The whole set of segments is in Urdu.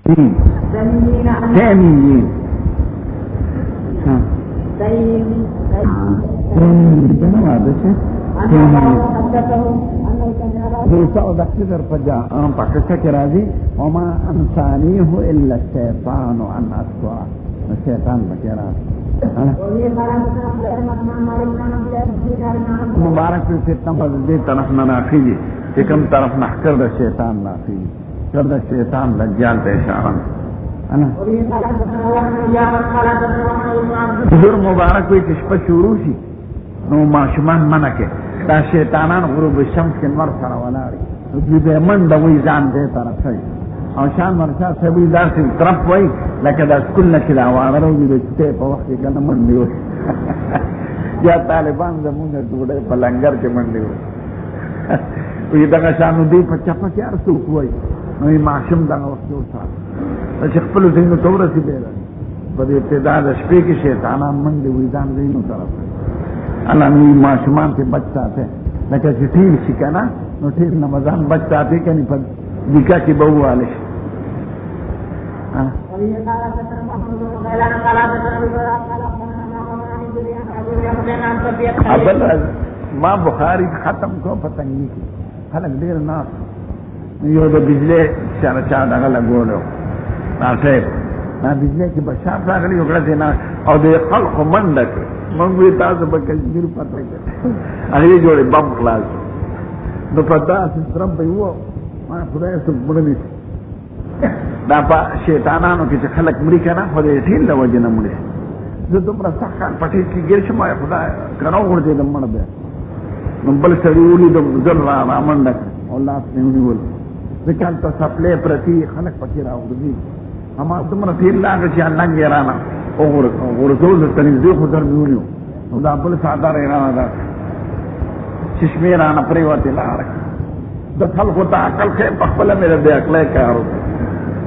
ثانيين سعود احتضر فجاء فكشك راضي وما انسانيه الا الشيطان ان اسوى الشيطان بكيرا مبارك في فتنة فضل طرفنا ناخذي في كم طرف نحكر الشيطان ناخذي كرد الشيطان دجال بإشارة أنا حضور مبارك وی کشپا شروع شي نو ماشومان منکه دا شیطانان غروب الشمس کې نور سره ولاړي دوی به من د وی ځان دې طرف شي او شان ورشا سبي داسې طرف وای لکه دا سکول نه کلا واره وي د ته په وخت کې کنه من دیو یا طالبان زمونږ ډوډۍ په لنګر کې من دیو وی دا شانو دی په چپا کې ارسو کوی نو ماشوم دا وخت وسه چې خپل دینو تور سي دی په دې ابتدا د شپې کې شیطانان من دی وی ځان دینو طرف الله نو ماشومان ته بچاته لکه چې ټیل شي کنه نو ټیل رمضان بچاته کني په دکا کې بواله شي ابل ما بخاری ختم کو پتنګي خلک ډیر ناس یو د بجلی چا دغه لګولو راځي دا بجلی کې بشار راغلی یو غړي نه او د خلق منډه مونږ وی تاسو به کشمیر پته کې هغه جوړې بم خلاص نو پتا چې ترم به وو ما خدای سبحانه دا په شیطانانو کې چې خلک مړي کنه خو دې ټیل له وجه نه مړي زه دومره سخت پټې کې ګیر شم خدای کنه ورته د مړ به نو بل سړي ولې د ځل را منډه او لاس نه ونیول ځکه ته سپلې پرتی خلک پکې راوړي اما دومره ټیل لاګ چې الله یې رانا او ورزول د تنزیه خو درنیو نو دا بل ساده رانه دا چشمه رانه پریوته لار د خلکو ته عقل کې په خپل مې د عقل کارو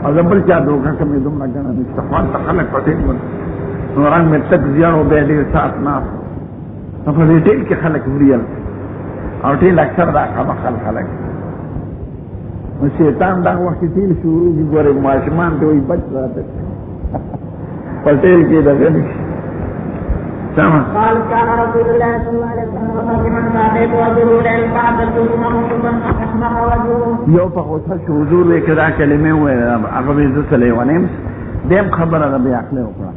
او بل چا دوکه کومې دومره غنه استفان ته خلک پټې نو رنګ مې تک زیارو به دې سات نه په دې ټیل کې خلک وریل او ټیل اکثر دا خلک نو شیطان دا وخت ټیل شروع دي ګوره ماشمان ته وي بچ راته پټیل کې دغه سما قال كان رسول الله صلى الله عليه وسلم من بعد وظهور البعض ثم احمر وجهه یو په اوسه حضور وکړه کلمه و هغه د سلیوانیم دیم خبره د بیا خپل وکړه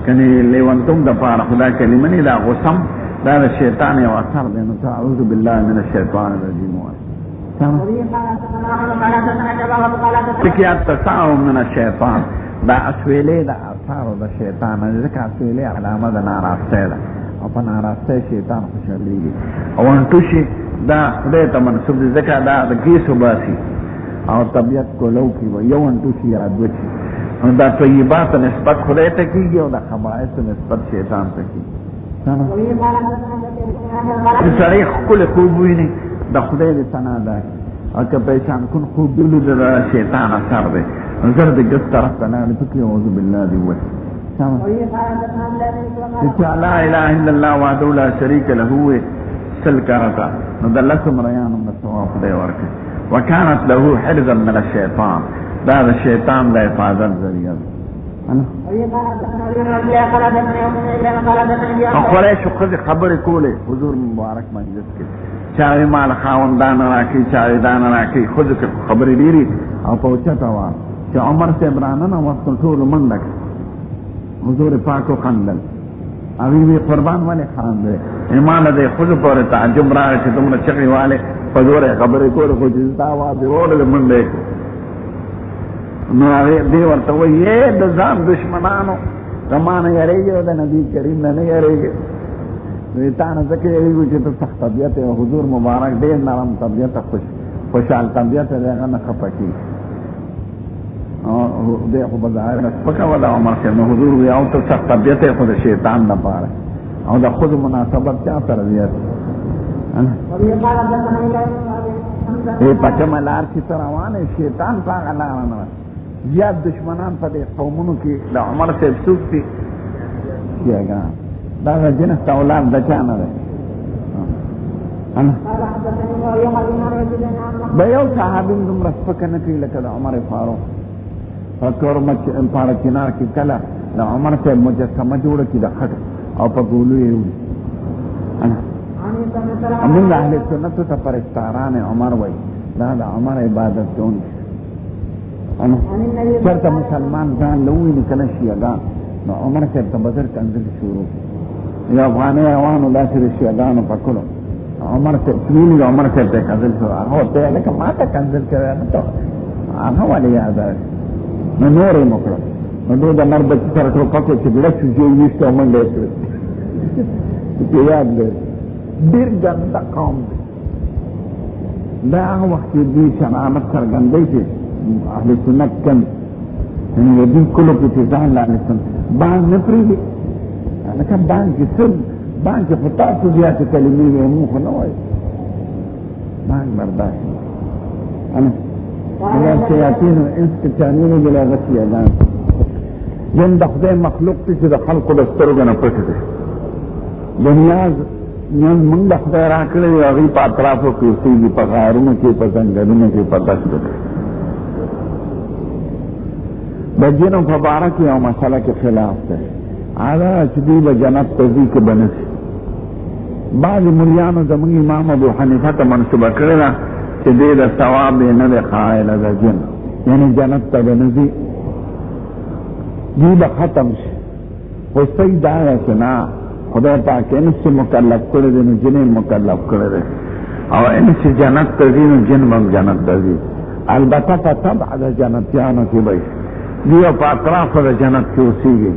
کني لیوانتم د پاره خدا کلمه نه لا غسم دا شیطان یو اثر دی نو اعوذ بالله من الشیطان الرجیم سما تکي التساؤل من الشیطان دا اسویلې دا اثار د شیطان ځکه اسویلې علامه د ناراسته ده او په ناراسته شیطان خوشاليږي او انټوشي دا خدای ته منسوب دي ځکه دا د کیسو باسي او طبيعت کولو کې یو انټوشي راځي نو دا طیبات نسبت خدای ته کیږي او د خبائث نسبت شیطان ته کیږي سړی خپل خوب ویني د خدای د ثنا ده او که پېښان کون خوب دلو د شیطان اثر ده نظر د ګس طرف ته نه پکې اعوذ بالله دی وای لا اله الا الله وحده لا شريك له سل کرتا نو د الله سمریان د ثواب دی ورکه وکانت له حرزا من الشیطان دا د شیطان د حفاظت ذریعہ انا قریش خبر کوله حضور مبارک مجلس کې چاوي مال خاوندان راکې چاوي دان راکې خود خبرې ډيري او پوښتنه وا چې عمر سے برانه نو وخت ټول منډک حضور پاکو خندل اوی وی قربان والے خان دے ایمان دے خود پر تعجب را چې تمره چغي والے په دوره خبرې کول خو چې تا وا دی ورول منډک نو هغه دی ورته وې د ځان دشمنانو زمانه یریږي او د نبی کریم نه یریږي وی تا نه ځکه یریږي چې ته سخت طبيعت او حضور مبارک ډېر نرم طبيعت خوشحال طبيعت دغه نه خپکی او دې خو بظاهر سپکا ولا عمر کې نو حضور وی او ته سخت طبيعت خو د شیطان نه پاره او د خود مناسبت چا سره دی ای پکه ملار چې روانه شیطان پاغه لار نه زیات دشمنان په دې قومونو کې د عمر سے سوکتي کیږي دا جنس اولاد د چانه ده انا به یو صحابین دومره سپک نه کوي لکه د عمر فاروق فکر پاړه چنار کې کله د عمر صاحب مجسمه جوړه کړي د خټو او په ګولو یې وړي. موږ اهل سنت ته پرستاران عمر وایي، دا د عمر عبادت کوونکی. چېرته مسلمان ځان له وویني کله شیعهګان، نو عمر صاحب ته بدر کنځل شروع یا افغاني عوانو داسې د شیعهګانو په کلو عمر صاحب ویلي عمر صاحب ته کنځل شروع. هغه ورته لکه ما ته کنځل کړی نه ته هغه ولې یاد نو نور یې مو کړل. نو دوی د نر بچي سره ټوپک و چې ګړه شو جوړ ویشته او منډه یې کړې چې یاد لري. ډېر ګنده قوم دی. دا هغه وخت کې دوی شناعت څرګندوي چې اهل سنت کم یعنې د دوی کلو کې چې ځان له اهل سنت بانک نه پرېږدي. لکه بانک کې څه بانک کې خو تاسو زیاتې کلمې وې موږ خو نه وایو. بانک برداشت دا شیاطینو انس کې چانینو بل هغه شیعهګان جن د خدای مخلوق دی چې د خلقو د سترګو نه پټ دی. د نیاز موږ د خدای راکړی دی، هغوی په اطرافو کې اوسېږي، په غارونو کې، په ځنګلونو کې، په دښتو کې. د جنو په باره کې یو مسله کې خلاف دی، هغه چې دوی به جنت ته ځي که به نه ځي. بعضې ملیانو زموږ امام ابو حنیفه ته منسوبه کړې ده چې دې د ثواب یې نه دی قایله د جن، یعنې جنت ته به نه ځي، دوی به ختم شي. خو صحیح دا ده چې نه، خدای پاک انس چې مکلف کړی دی نو جن یې مکلف کړی دی، او انس چې جنت ته ځي نو جن به هم جنت ته ځي. البته په طبع د جنتیانو کې به دوی په اطرافو د جنت کې اوسېږي،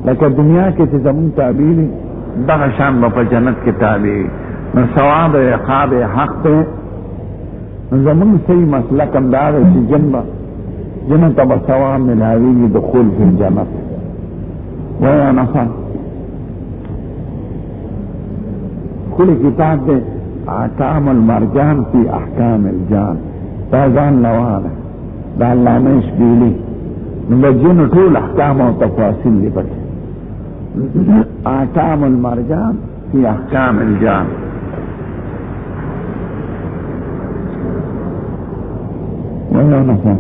لکه دنیا کې چې زمونږ تابع دي دغه شان به په جنت کې تابع وي. نو ثواب عقاب حق دی. نو زمونږ صحیح مسلک هم دا دی چې جنت ته به ثواب ملاویږي دخول فی الجنت. ویا نفر کلی کتاب دی احکام المرجان فی احکام الجان، دا ځان لوانه دا علامه اشبیلي. نو د جنو ټول احکام او تفاصیل دی پکې. احکام المرجان فی احکام الجان. ویا نفر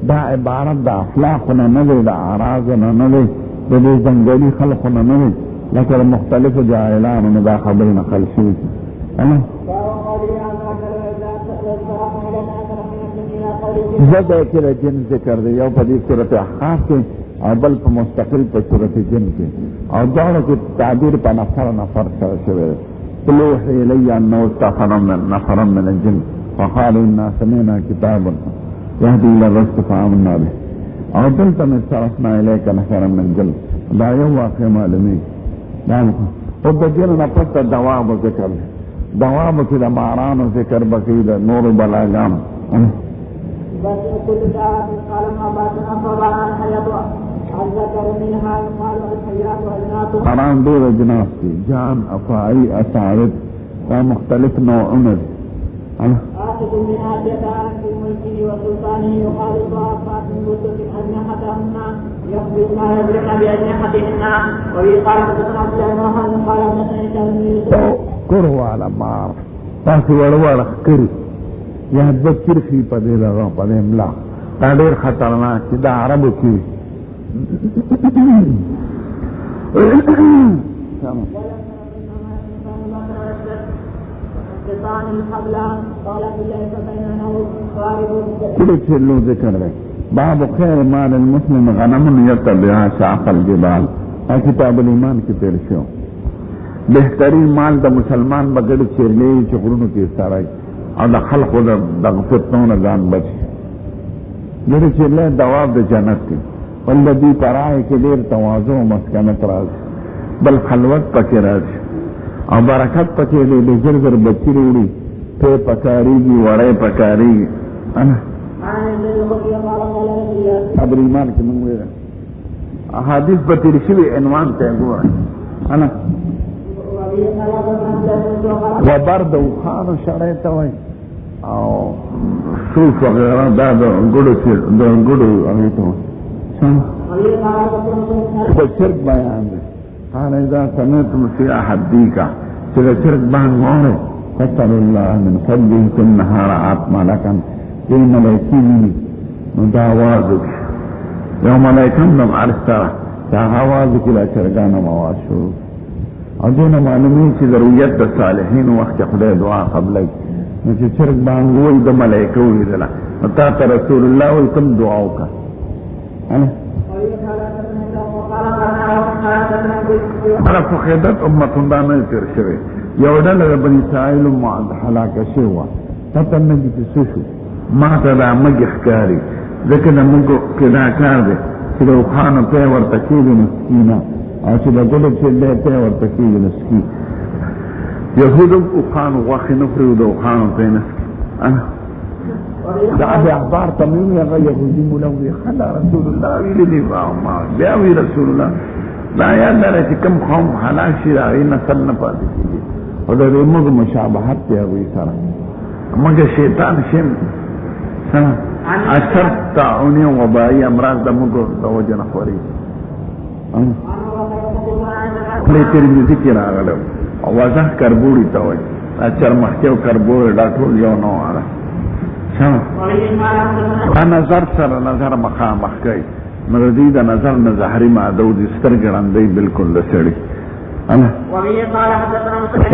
دا عبارت د اخلاقونه نه دی، د اعراضونه نه دی، د دې ځنګلي خلقونه نه دی، لکه د مختلفو جاهلانو نه دا خبرې نقل شوي دي. زده کې د جن ذکر دی، یو په دې صورت احقاف کې او بل په مستقل په صورت جن کې، او دواړو کې تعبیر په نفر سره شوی دی. قل اوحي الي انه نفر من الجن فقالوا انا سمعنا كتابا يهدي الى الرشد فآمنا به، او دلته مې صرفنا الیک نفرا من الجن. دا یو واقع معلومي. او د جن نه پسته دواب ذکر دی، دواب کې د مارانو ذکر به کوي، د نورو بلاګانو. ماران ډېر اجناس دي، جان، افاعي، اصارد، دا مختلف نوعونه دي. آخذ من آتيتها في ملكه وسلطانه يقال ضعفات مدة أجنحتهن يخبز ما يبرق بأجنحتهن. وفي قال حدثنا عبد الله بن وهب قال حدثني كلمه كره على مار تاسو ورور کړی یا د چرخي په دې لغه په دې املا دا ډېر خطرناک چې دا عربو کې كل شيء له ذكر ده. باب خير مال المسلم غنم يتبع شعف الجبال، کتاب الایمان کې تیر شو. بهترین مال د مسلمان بغیر چیرلې چې غرونو کې سارای او د خلقو د فتنو ځان بچ. دغه چیرلې دواب د جنت کې ولدي پرای کې ډېر تواضع او مسکنت راځي، بل خلوت پکې راځي او برکت پکې دې د زر بچی وروړي په پکاريږي وړې پکاريږي. انا ابو ایمان کې موږ ویل احادیث په تیر شوی عنوان ته ګورئ. انا وبرد وخان شړې ته وای او صوف وغیرہ دا د ګړو هغه ته په شرک بیان دی. قال اذا سمعتم في احديك چې شرک باندې وره فسأل الله من فضله النهار عطما لكن دی ملائکی ویني نو دا آواز وکړي یو ملائکه هم عرض ته دا آواز وکړي دا چرګان هم آواز شروع او دونه معلومي چې د رؤیت د صالحینو وخت خدای دعا قبلوي نو چې چرګ باندې وایي د ملائکه ولیدله نو تا ته رسول الله وایي کوم دعا وکړه هره فخیدت امتون دا نه تیر شوی یو ډله د بني اسرائیلو هلاکه شوې وه پته نه دي چې څه شو ما ته دا مږې ښکاري ځکه د مږو کې دا کار دی چې د اوښانو پی ورته کېږي نو سکي نه او چې د ګلو چې دی پی ورته کېږي نو سکي یهودو اوښانو غوښې نه خوري او د اوښانو پی نه سکي دا ابي احبار تمیم هغه يهودي مولوي خلا رسول الله ویلي دی بیا وی رسول الله دا یاد لري چې کوم قوم هلاک شي هغه نسل نه پاتې کیږي او د موږ مشابهت دی هغه سره موږ شیطان شیم سره اثر تعوني وباي امراض د موږ د وجه نه خوري په ترمذی کې راغلو او وضاح کربوړی ته وایي اچر مخکیو کربوړی دا ټول یو نو واره نظر سره نظر مخامخ کوي مردی دا نظر نه زهري ماده او د سترګې رندې بالکل د سړي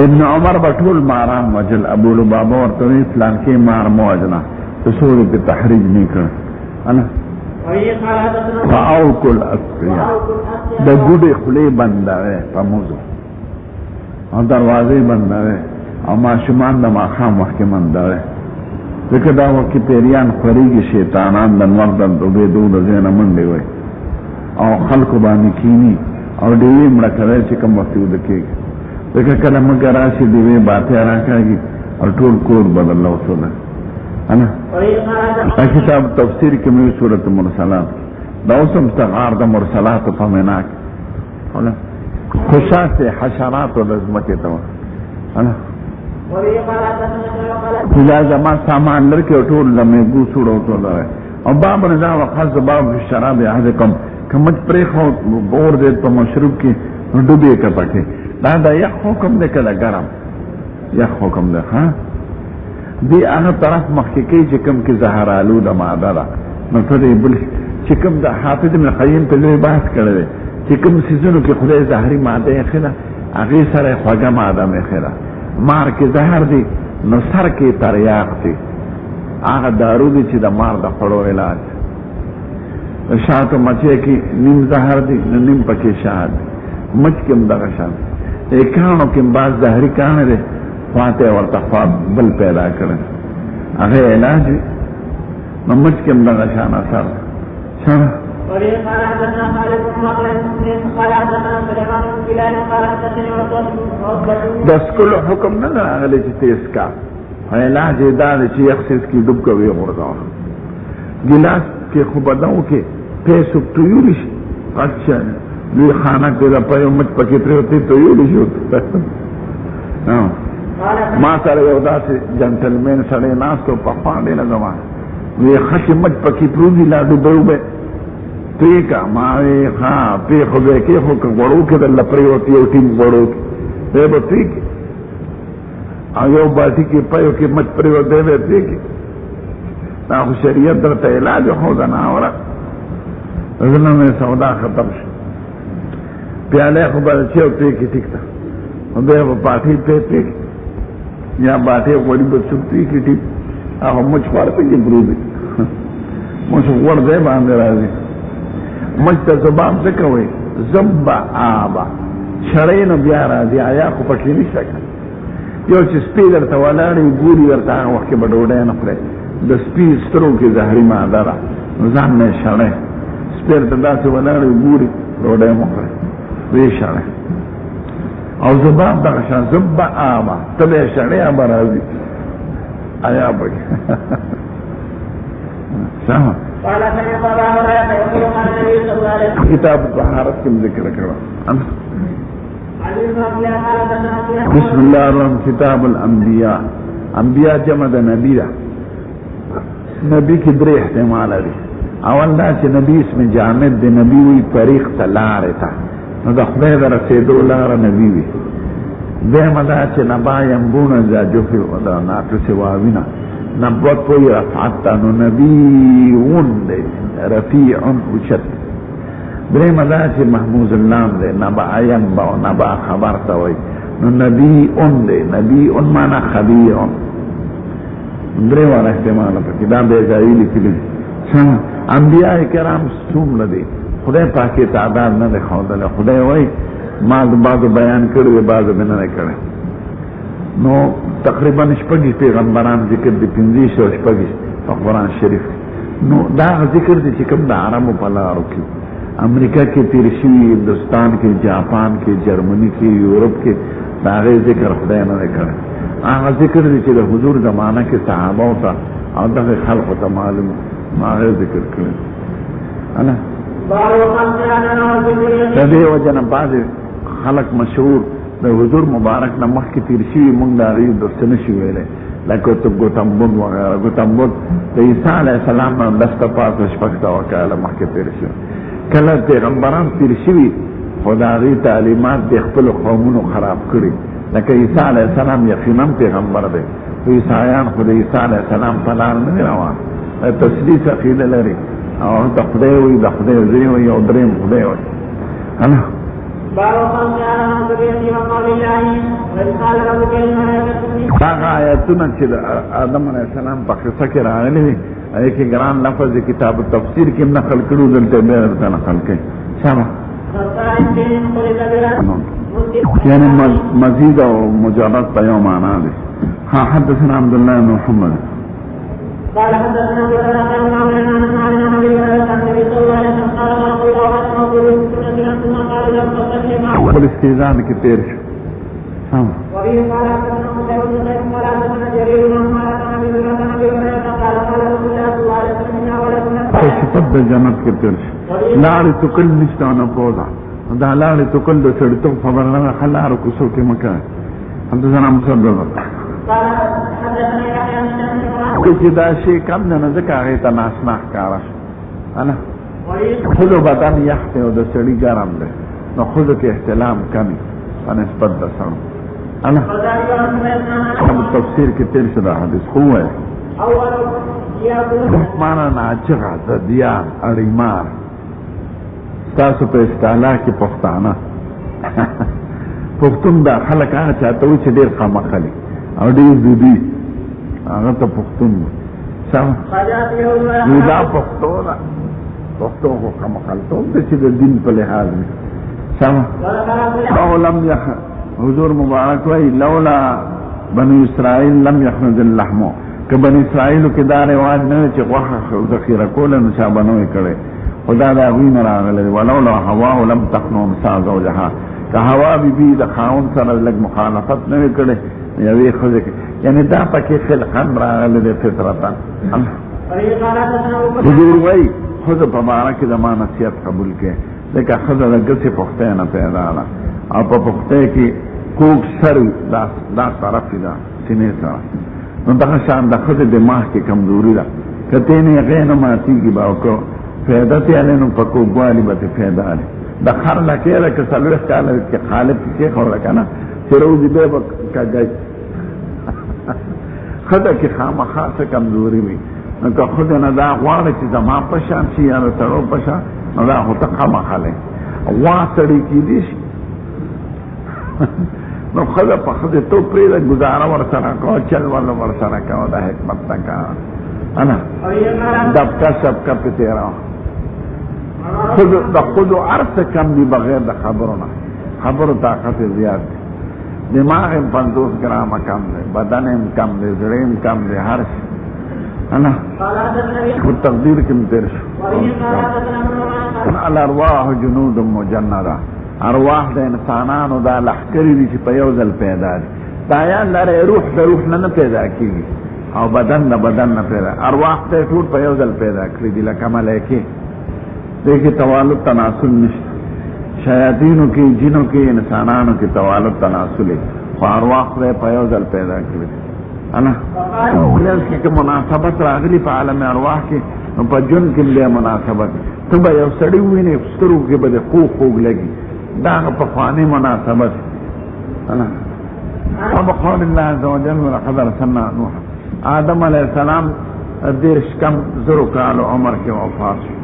ابن عمر بطول مارام وجل ابو لبابا ورته اسلام کې مار موجنا تصور په تحریج نه کړ انا فاوکل اسیا د ګډې خلې بنداره په موضوع او دروازې بنداره او ماشومان د ماخام وخت بنداره ځکه دا وخت پیریان خوريږي شیطانان د نور د دوبېدو د ځینه منډې وي او خلکو باندې کینی او ډېوې مړه کوي چې کوم وخت ودکېږي ځکه کله موږ راشي ډېوې باتې راکاږي او ټول کور بدل وسوله انا دا کتاب تفسیر کې مې سورۃ مرسلات دا اوسم استغار د مرسلات په معنا کې خوشاس حشرات او لزمکه ته انا دا زمان سامان لرکه او ټول لمې ګو سوړو ټول او باب نه دا وخت باب شراب احدکم کمت پرې خو بور دې په مشروب کې ډوبې کا پکې دا یخ حکم دې کله ګرم یخ حکم ده ها دی هغه طرف مخکې کې چې کوم کې زهر آلود ماده ده نو ته دې بل چې کوم د حافظ ابن قیم په لوی بحث کړی چې کوم سيزونو کې خدای زهري ماده یې خله هغه سره خوږه ماده مې خله مار کې زهر دی نو سر کې تریاق دی هغه دارو دی چې د مار د خړو علاج شاتو مچې کې نیم زهر دی نیم پکې شاد مچ کې هم دغه شان کانو کې باز زهري کانه دی خواته ورته خواب بل پیدا کړي هغه علاج نو مچ کې هم دغه شان اثر شان قال حدثنا خالد بن مخلد قال حدثنا سليمان بن بلال قال حدثني د سکول حکم نه راغلی چې تیز کا علاج دا چې یخصیص کی ډوب کوي ورته ګلاس کې خو بداو کې پیسو تویولیش اچھا دوی خانه کې د پيو مت پکې پروتې تویولیش ما سره یو داسې جنټلمن سره ناستو په پاندې نه زما وی خشم مت پکې پروتې لا ډوبه پیکا ماوی خواہ پیخو بے کی خو وڑو که در لپری ہوتی ہے ٹیم وڑو کی بے با پیک آیو باتی کی پیو کی مچ پری ہو دے بے پیک ناخو شریعت در تا علاج خود ناورا ظلم میں سودا ختم شو پیالے خو بلچے ہو پیکی ٹکتا بے با پاتی پی پیک یا باتی وڑی بسک پیکی ٹک آخو مچ خوار پیکی برودی مچ وڑ دے باندے رازی مجھتا زباب ذکروئی زبا آبا شرین بیا رازی آیا خو پکی نشتا کن یو چی سپی در توالاری گوری در تا آن وقت بڑوڑے نفرے دا سپی سترو کی زہری مادرہ نظام میں شرے سپی در تا سی والاری گوری روڑے مخرے وی شرے او زباب دقشان زبا آبا تبی شرے آبا رازی آیا پکی ساہم قال سمعت ابا هريره يقول قال النبي صلى الله عليه وسلم كتاب الطهارة كم ذكر كذا بسم الله الرحمن كتاب الانبياء انبياء جمع د نبی دا نبی کی درې احتمال لري اول دا چې نبی اسم جامد د نبی وی طریق تلار تا نو د خدای در رسیدو لار نبی وی دیم دا چې نبا ينبون ذا جوفي ودا ناتو سواوینا نبوت وی رفعت نو نبیون دے رفیعن اوچت درې مدا چې محمود اللام دے نبا ینبا نبا خبر توي نو نبیون دے نبیون مانا خبیرون درې وار احتمال پکې دا به ځای لیکلي انبیاء کرام څومره دي خدای پاکه تعداد نه ده خوندل خدای وای ما بعض بیان کړی بعض نه کړی نو تقریبا شپږ پیغمبران ذکر دي 15 شپږ په قرآن شریف نو دا ذکر دي چې کوم د عربو په لارو کې امریکا کې تیر شوي هندوستان کې جاپان کې جرمني کې یورپ کې دا غي ذکر خدای نه کړی هغه ذکر دي چې د حضور زمانہ کې صحابه او دغه خلق ته معلوم ما غي ذکر کړی انا دې وجنه بعض خلق مشهور د حضور مبارک نه مخکې تیر شوي مونږ دا غي درته نشو ویلې لکه تو ګوتمبود وغیرہ ګوتمبود د عیسی علیه السلام نه دسته پاتې شپږ وکاله مخکې تیر شو کله پیغمبران تیر شوي خدای تعلیمات د خپل قومونو خراب کړي لکه عیسی علیه السلام یقینا پیغمبر دی عیسایان خدای عیسی علیه السلام په لار نه روان تسلیث عقیده لري او د خدای وي د خدای زوی وي او دریم خدای وي انا هغه آیتونه چې آدم علیه السلام په قصه کې راغلي دي هغه کې ګران لفظ کتاب التفسیر کې نقل کړو دلته به نقل کوي شابه يعني مزيد او مجرد بيوم معنا دي ها حدثنا عبد الله بن محمد قال حدثنا ابو هريره عن النبي صلى الله عليه وسلم والاستئذان کې تیر شو وفي قال حدثنا مسعود بن زيد قال حدثنا جرير بن عمر عن ابي هريره قال قال رسول الله صلى الله عليه وسلم يا ولد صفت جنت کې تیر شو لارې تکل نشته نه پوزا دا لارې تکل د سړیتوب خبر نه خلارو کوڅو کې مکه حدثنا مسعود قال حدثنا يحيى بن چې دا شی کم نه ځکه هغه ته ناشنا ښکارا انا خود بدن یخت او د سړی ګرم دی نو خود کې احتلام کمی په نسبت د سړو انا په تفسیر کې تیر شو دا حدیث خو ہے معنا ناچغه د دیان اړیمار تاسو په استعلا کې پښتانه پښتون دا خلک هغه چاته و چې ډیر خامخلي او ډیر دودي هغه ته پښتون سم دا پښتون پښتو کو خامخلتوب د چې د دین په لحاظ سم او لم يخ حضور مبارک وای لولا بني اسرائيل لم يخرج اللحم که بني اسرائيل کې دا رواج نه چې غوښه ذخیره کول نو شابنوي کړي خدا دا غوین راغله ولولا هوا لم تخنو مساز وجها که هوا بي د خاون سره لګ مخالفت نه کړي یوې خوځه یعنی دا پکې خلقان راغله د فطرتان حضور وای خود په معنا کې د مانسیت قبول کې لکه خزه د ګڅې پخته نه پیدا ده او په پخته کې کوک سر دا طرف ده سینې سره نو دا شان د خزه دماغ کې کمزوري ده کته نه غینه ماتي کې باوکو پیدا ته نو په کوګوالي به پیدا ده د خر لکه لکه څلور کاله کې خالق کې خور کنه چروزي به کګای خزه کې خامخا څه کمزوري وي نو که خود نه دا غواړي چې زما په شان شي یا سړو په شان نو دا هو ته خامخاله واسړي کې دي نو خزه په خزه ته پرې د گزاره ور سره کو چل ور سره کو دا حکمت تکا انا دبکا سبکا په تیرا خود عرض کم دی بغیر د خبرو طاقت زیاد دماغ 50 گرام کم دی بدن کم دی زړه کم دی هر انا په تقدیر کې متر شو الارواح جنود مجنده ارواح د انسانانو دا لخکری دي چې په یو ځل پیدا دي دا یا لري روح د روح نه پیدا کیږي او بدن د بدن نه پیدا ارواح ته ټول په یو ځل پیدا کړی دي لکه ملائکه دغه توالد تناسل نشته شیاطینو کې جنو کې انسانانو کې توالد تناسل او ارواح په یو ځل پیدا کړی انا ولل کې مناسبت راغلی په عالم ارواح کې په جن کې له مناسبت ته به یو سړی ویني سترو کې به خوږ لګي دا په خواني مناسبت انا ابو قول الله عز وجل ولقد ارسلنا نوح آدم علیہ السلام 10 کم 0 کال عمر کې وفات شو.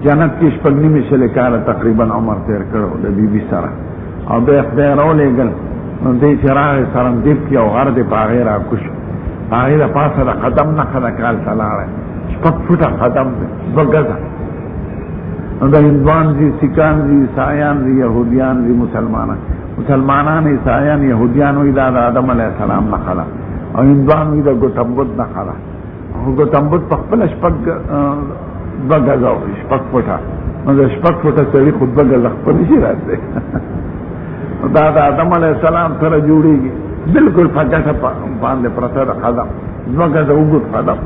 جنت کې 9.5 کال تقریبا عمر تیر کړو د بیبي سره، او به خدای راولېږل نو دې چې راغی سرندیب کې او غر دې په هغې راکوش، په هغې د پاسه د قدم نښه د کال ته لاړی 6 فوټه قدم دی 2 ګزه. نو د هندوان دي، سیکان دي، عیسایان دي، یهودیان دي، مسلمانان عیسایان یهودیان وایي دا د آدم علیه السلام نښه ده، او هندوان وایي د ګوتم بد نښه ده. ګوتم بد په خپله 2 ګزه و 6 فوټه، نو د 6 فوټه سړي خو 2 ګزه خپل شي راځي. دا د آدم علیه السلام سره جوړېږي بلکل په ګټه باندې پرته د قدم 2 ګزه اوږد قدم.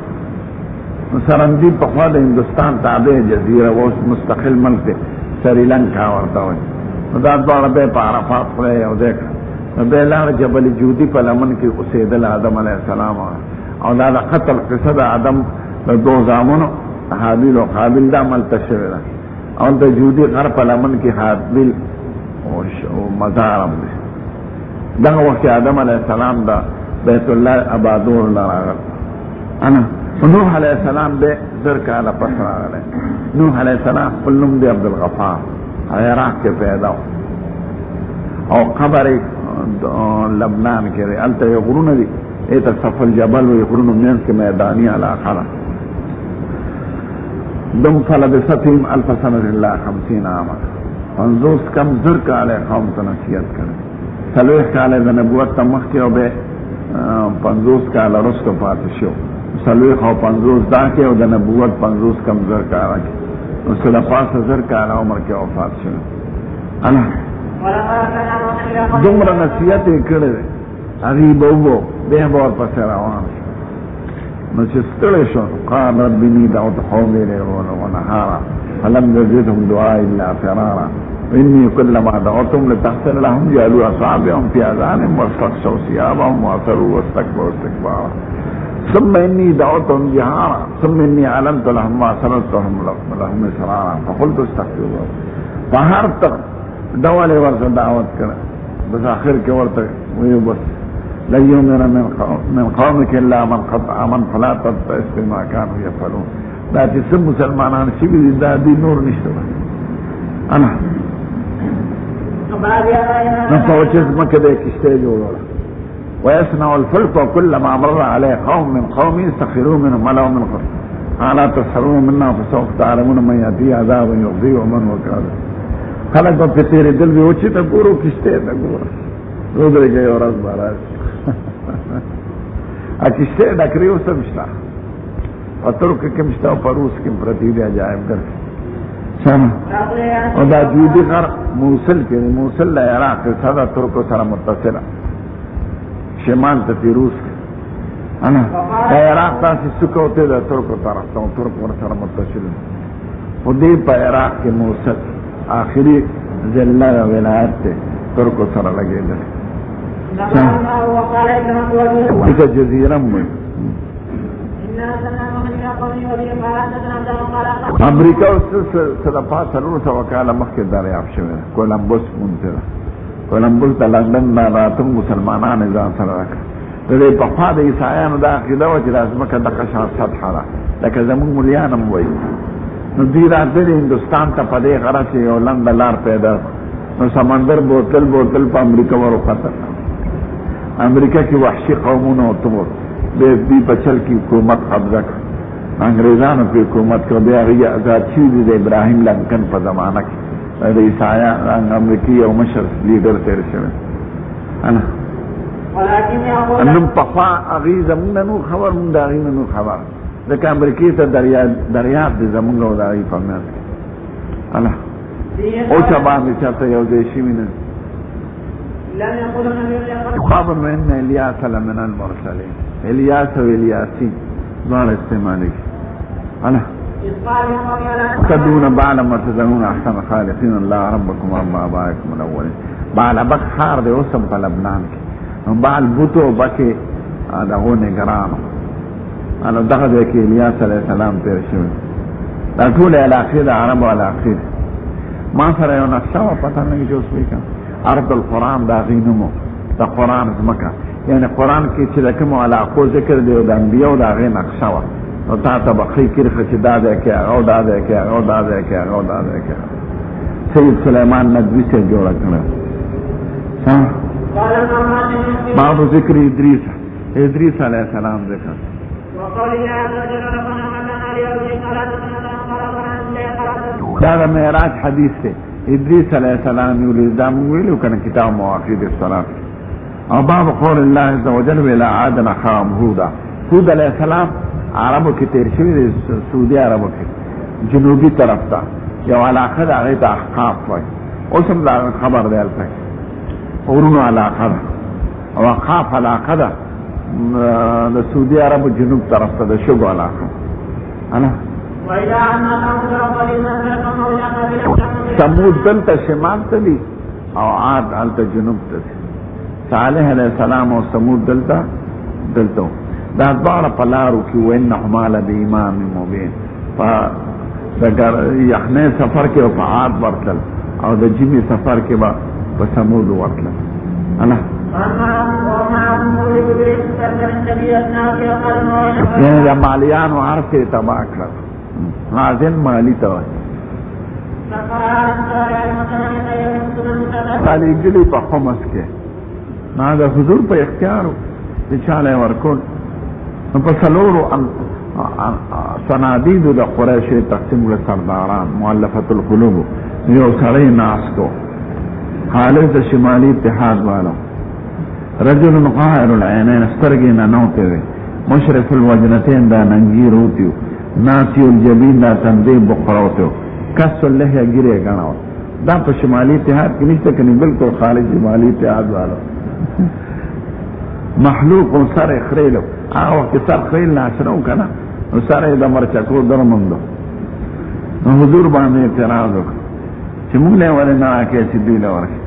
سرندیب پخوا د هندوستان تابع جزیره و، اوس مستقل ملک دی، سریلنکا ورته وایي. نو دا دواړه بیا په عرفات خدای یو ځای کړه. نو بیا لاړه جبل جودي په لمن کې اوسېدل آدم علیه السلام، او دا د قتل قصه د آدم د 2 زامنو حابیل او قابیل دا ملته شوې ده، او د جودي غر په لمن کې حابیل او مزار هم دی. دغه وخت آدم علیه السلام د بیت الله آبادول راغل. نوح علیہ السلام بے 10 کاله پس راغلی. نوح علیہ السلام خپل نوم دی عبدالغفار، عراق کې پیدا او قبر لبنان کې دی. هلته یو غرونه دي ایته صف الجبل وي، غرونو منځ کې میداني علاقه ده. دم فلبث فیهم 1000 سنة الا 50 عاما. 50 کم 10 کاله قوم ته نصیحت کړي، 40 کاله د نبوت ته مخکې او به 50 کاله وروسته پاتې شو. 50 دا کې او د نبوت 50 کم 10 کاله کې، نو سره 1000 کاله عمر کې وفات شو. دومره نصیحت یې کړی دی، هغې به وبو بیا به ورپسې روان شو. نو چې ستړی شو قال رب اني دعوت قومي ليلا ونهارا فلم يزدهم دعائي الا فرارا واني كلما دعوتهم لتغفر لهم جعلوا اصابعهم في اذانهم واستغشوا ثيابهم واصروا واستكبروا استكبارا ثم اني دعوتهم جهارا ثم اني اعلنت لهم واسررت لهم اسرارا فقلت استغفروا الله. فهر تک ډول ورته دعوت کړه، بس اخر کې ورته ویو بس لن يؤمن من قومك الا من قد امن فلا تبتئس بما كانوا يفعلون. دا چې څه مسلمانان شوي دي دا دي نور نشته. نو په وجه ځمکه به یې کښتۍ جوړوله. ويصنع الفلك وكلما مر عليه قوم من قومه استخروا منهم ملأ من قومه الا تسخرون منا فسوف تعلمون من يأتيه عذاب يخزيه ومن هو كاذب. خلک به پرې تېرېدل وي، اوچې ته ګورو کښتۍ ته ګوره ودرېږه یو ورځ به راشي. کښتۍ ډکرې اوس هم شته، په ترکو کې هم شته او په روس کې هم پرتې دي عجایبګر. او دا جودي غر موصل کې دی، موصل له عراق سره ترکو سره متصله، شمال ته روس کې عراق تاسې څوکه وته د ترکو طرف ته، ترک ورسره متصل دی. خو دې په عراق کې موصل آخري ضلع ولایت دی، ترکو سره لګېدلی. دغه جزیره مو امریکا اوس سره 500 کاله مخکې دریاب شوې ده. کولمبوس مونته ده، کولمبوس د لندن نه راته مسلمانان ځان سره راکړه. د دې پخوا د عیسایانو دا عقیده وه چې دا ځمکه دغه شان سطحه ده لکه زمونږ ملیان هم وایي. نو دوی راتللي هندوستان ته په دې غرض چې یو لنډه لار پیدا، نو سمندر بوتل په امریکا وروخته. امریکا کې وحشي قومونه ورته بیا دوی په چل کې حکومت قبضه کړ، انګریزانو په حکومت کړ. بیا هغوی ازاد شوي دي د ابراهیم لنکن په زمانه کې، د عیسایان امریکي یو مشر لیډر تېر شوی. نو پخوا هغوی زمونږ نه نور خبر، مونږ د هغوی نه نور خبر، ځکه امریکې ته دریاب دی زمونږ او د هغوی په منځ کې. اوچه باندې چېرته یو ځای شوي نه. خبر نو ان الیاس لمن المرسلین، الیاس او الیاسین دواړه استعمالېږي. تدعون بعل ما تدعون احسن خالقین الله ربکم رب آبائکم الاولین. بعلبک ښار دی اوس هم په لبنان کې. بعل بوتو بکې دغو نګرانو، دغه ځای کې الیاس علیه السلام تېر شوی. دا ټولې علاقې د عربو علاقې دي. ما سره یو نقشه وه، پته نه لګي چې اوس وایي که ارض القرآن د هغې نوم و، د قرآن ځمکه یعنی قرآن کې چې د کوم علاقو ذکر دی او د انبیاء د هغې نقشه وه نو تا ته به ښې کرښه چې دا دی کې هغه او دا دی کې هغه او دا دی کې هغه او دا دی کې سید سلیمان ندوي سے جوړه کړه باب ذکر ادریس علیہ السلام ذکر دا د معراج حدیث سے ادریس علیہ السلام یولد دا ویلو کنه کتاب مواقیت الصلاة او باب قول الله عز وجل ویلا عادنا خام هودا هود علیہ السلام عربو کی تیر شوی دی سعودی عربو کی جنوبی طرف تا یو علاقه دا غیط احقاف وی اسم دا خبر دیل پای اورونو علاقه دا او احقاف علاقه دا دا سعودی عربو جنوب طرف تا دا شگو علاقه انا سمود دلتا شمال تا دی او عاد علتا جنوب تا دی صالح علیہ السلام او سمود دلتا دا دوار پلارو کی وَإِنَّهُمَا لَبِإِمَامٍ مُبِينٍ دا یخنی سفر کې په عاد ورتل او د جمی سفر کې په سمود ورتل انا یعنی دا مالیانو عرض کې تباہ کړل حاضن مالی ته خالی گلی په خمس کې نا دا حضور په اختیارو چې چاله ورکول په سلورو صنادید د قریش تقسیم له سرداران مؤلفه القلوب یو سړی ناس کو خالد شمالی اتحاد والا رجل قاهر العينين سترګې نه نوته مشرف الوجنتين دا ننجیر ہوتیو ناسی الجبین دا تندیب بخروتیو کس اللہ گیرے گناو دا په شمالی اتحاد کی نشتا کنی بلکل خالد شمالی اتحاد والا محلوق و سر خریلو آغا وقت سر خریل ناشنو کنا و سر دا مرچکو درمندو نو حضور باندې اعتراض وکړ چې موږ له ولې نه راکې چې دی له ورکې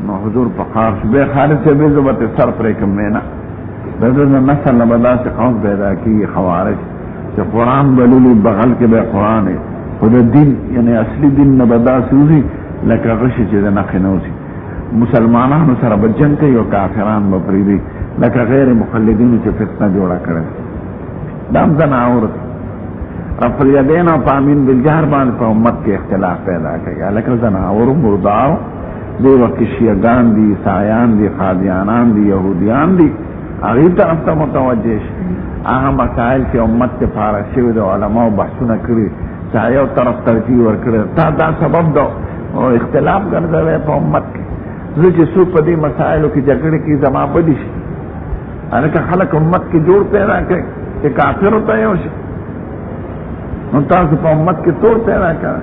نو حضور په خار شو به خالد سے به زبط سر پر کوم نه دغه نسل نه بداسه قوم پیدا کی خوارج چې قران بللی بغل کې به قران خود دین یعنی اصلي دین نه بداسه وزي لکه غشي چې نه خنوسي مسلمانانو سره بجن کوي او کافران به پریدي لکه غیر مخلدین چې فتنه جوړه کړي دام زنا اورت رفع الیدین او پامین بالجهر باندې په امت کې اختلاف پیدا کوي لکه زنا اور مرداو دی وقت شیعگان دی عیسایان دی قادیانان دی یهودیان دی اغیر طرف تا متوجه شي هغه مسائل چې امت ته فارغ شوی د علماو بحثونه کړي چې یو طرف ترجیح ورکړي دا سبب ده او اختلاف ګرځوي په امت کې زه چې څوک په دې مسائلو کې جګړه کې زما بدي شي هغه خلک امت کې جوړ پیدا کوي چې کافر ہوتا ہے اوشي نو تاسو په امت کې توڑ پیدا کړئ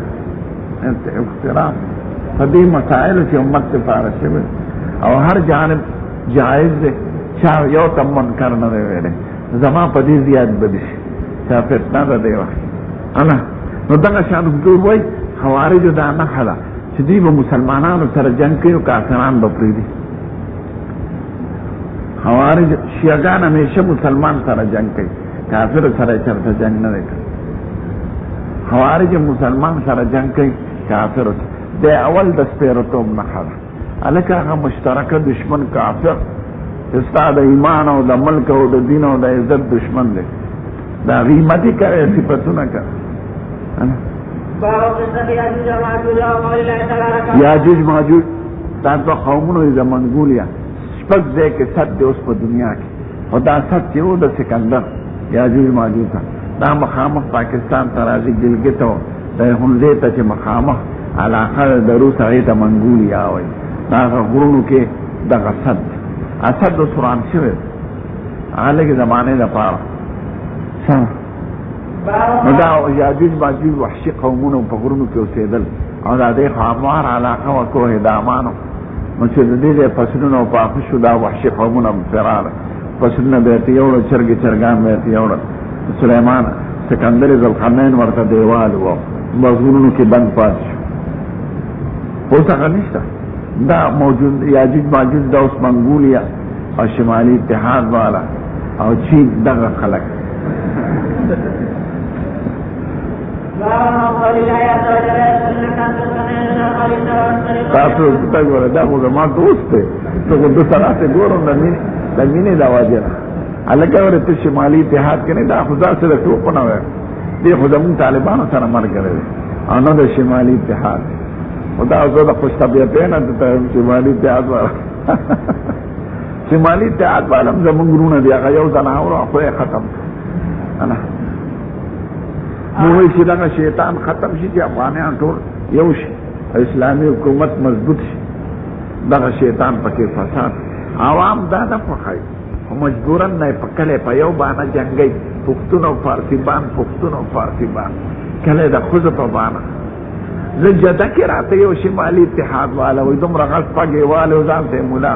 اختلاف فدی مسائل چې امت ته فارغ شوی او هر جانب جائز دی چا یو تم منکر نه ویلې زما په دې زیات بدی شي چا فتنه ده دی وخت انا نو دغه شان حضور وای خوارج دا نه حلا چې دی به مسلمانانو سره جنگ کوي او کافران به پریدي خوارج شیعگان همیشه مسلمان سره جنگ کوي کافر سره چرته جنگ نه کوي خوارج مسلمان سره جنگ کوي کافر ده اول د سپیرتوب نخل الکه هغه مشترکه دشمن کافر استاد ایمان او د ملک او د دین او د عزت دشمن دی دا غیمتی کوي صفاتونه کوي یاجوج ماجوج دا په قومونو د منګولیا شپږ ځای کې صد دی اوس په دنیا کې او دا صد چې و د سکندر یاجوج ماجوج دا مخامخ پاکستان ته راځي ګلګت او د هندې ته چې مخامخ علاقه د روس هغې ته منګولیا وایي دا غرونو کې دغه صد اسد د سوران شوی هغه لږې زمانې دپاره نو دا یاجوج ماجوج وحشي قومونه په غرونو کې اوسېدل او دا دې خاموار علاقه وه کوه دامانو نو چې د دې ځای فصلونه او پاخه شو دا وحشي قومونه فراره فصلونه به یې ته یوړل چرګې چرګان به یې ته یوړل سلیمان سکندر ذوالقرنین ورته دیوال و غرونو کې بند پاتې شو اوس هغه نشته دا موجود یاجوج ماجوج دا اوس منګولیا او شمالي اتحاد والا او چین دغه خلک تاسو ته ګوره دا خو زما دوست دی زه خو ده سره ته ګورم د مینې د وجه نه هلکه ورته شمالي اتحاد کې نه دا خو داسې د ټوپ نه وی دې خو زمونږ طالبانو سره ملګری دی او نه د شمالي اتحاد خو دا زه د خوش طبیعتۍ نه د شمالي اتحاد والا شمالي اتحاد والا هم زمونږ وروڼه دي هغه یو ځناور او خو یې ختم نه نو وایي چې دغه شیطان ختم شي چې افغانیان ټول یو شي اسلامي حکومت مضبوط شي دغه شیطان پکې فساد عوام دا نه خوښوي خو مجبورا نه په کلی په یو بانه جنګوي پښتون او فارسیبان پښتون او فارسیبان کلی د ښځو په بانه زه جده کې راته یو شمالي اتحاد والا وایي دومره غټ پګې والی و ځان ته یې ملا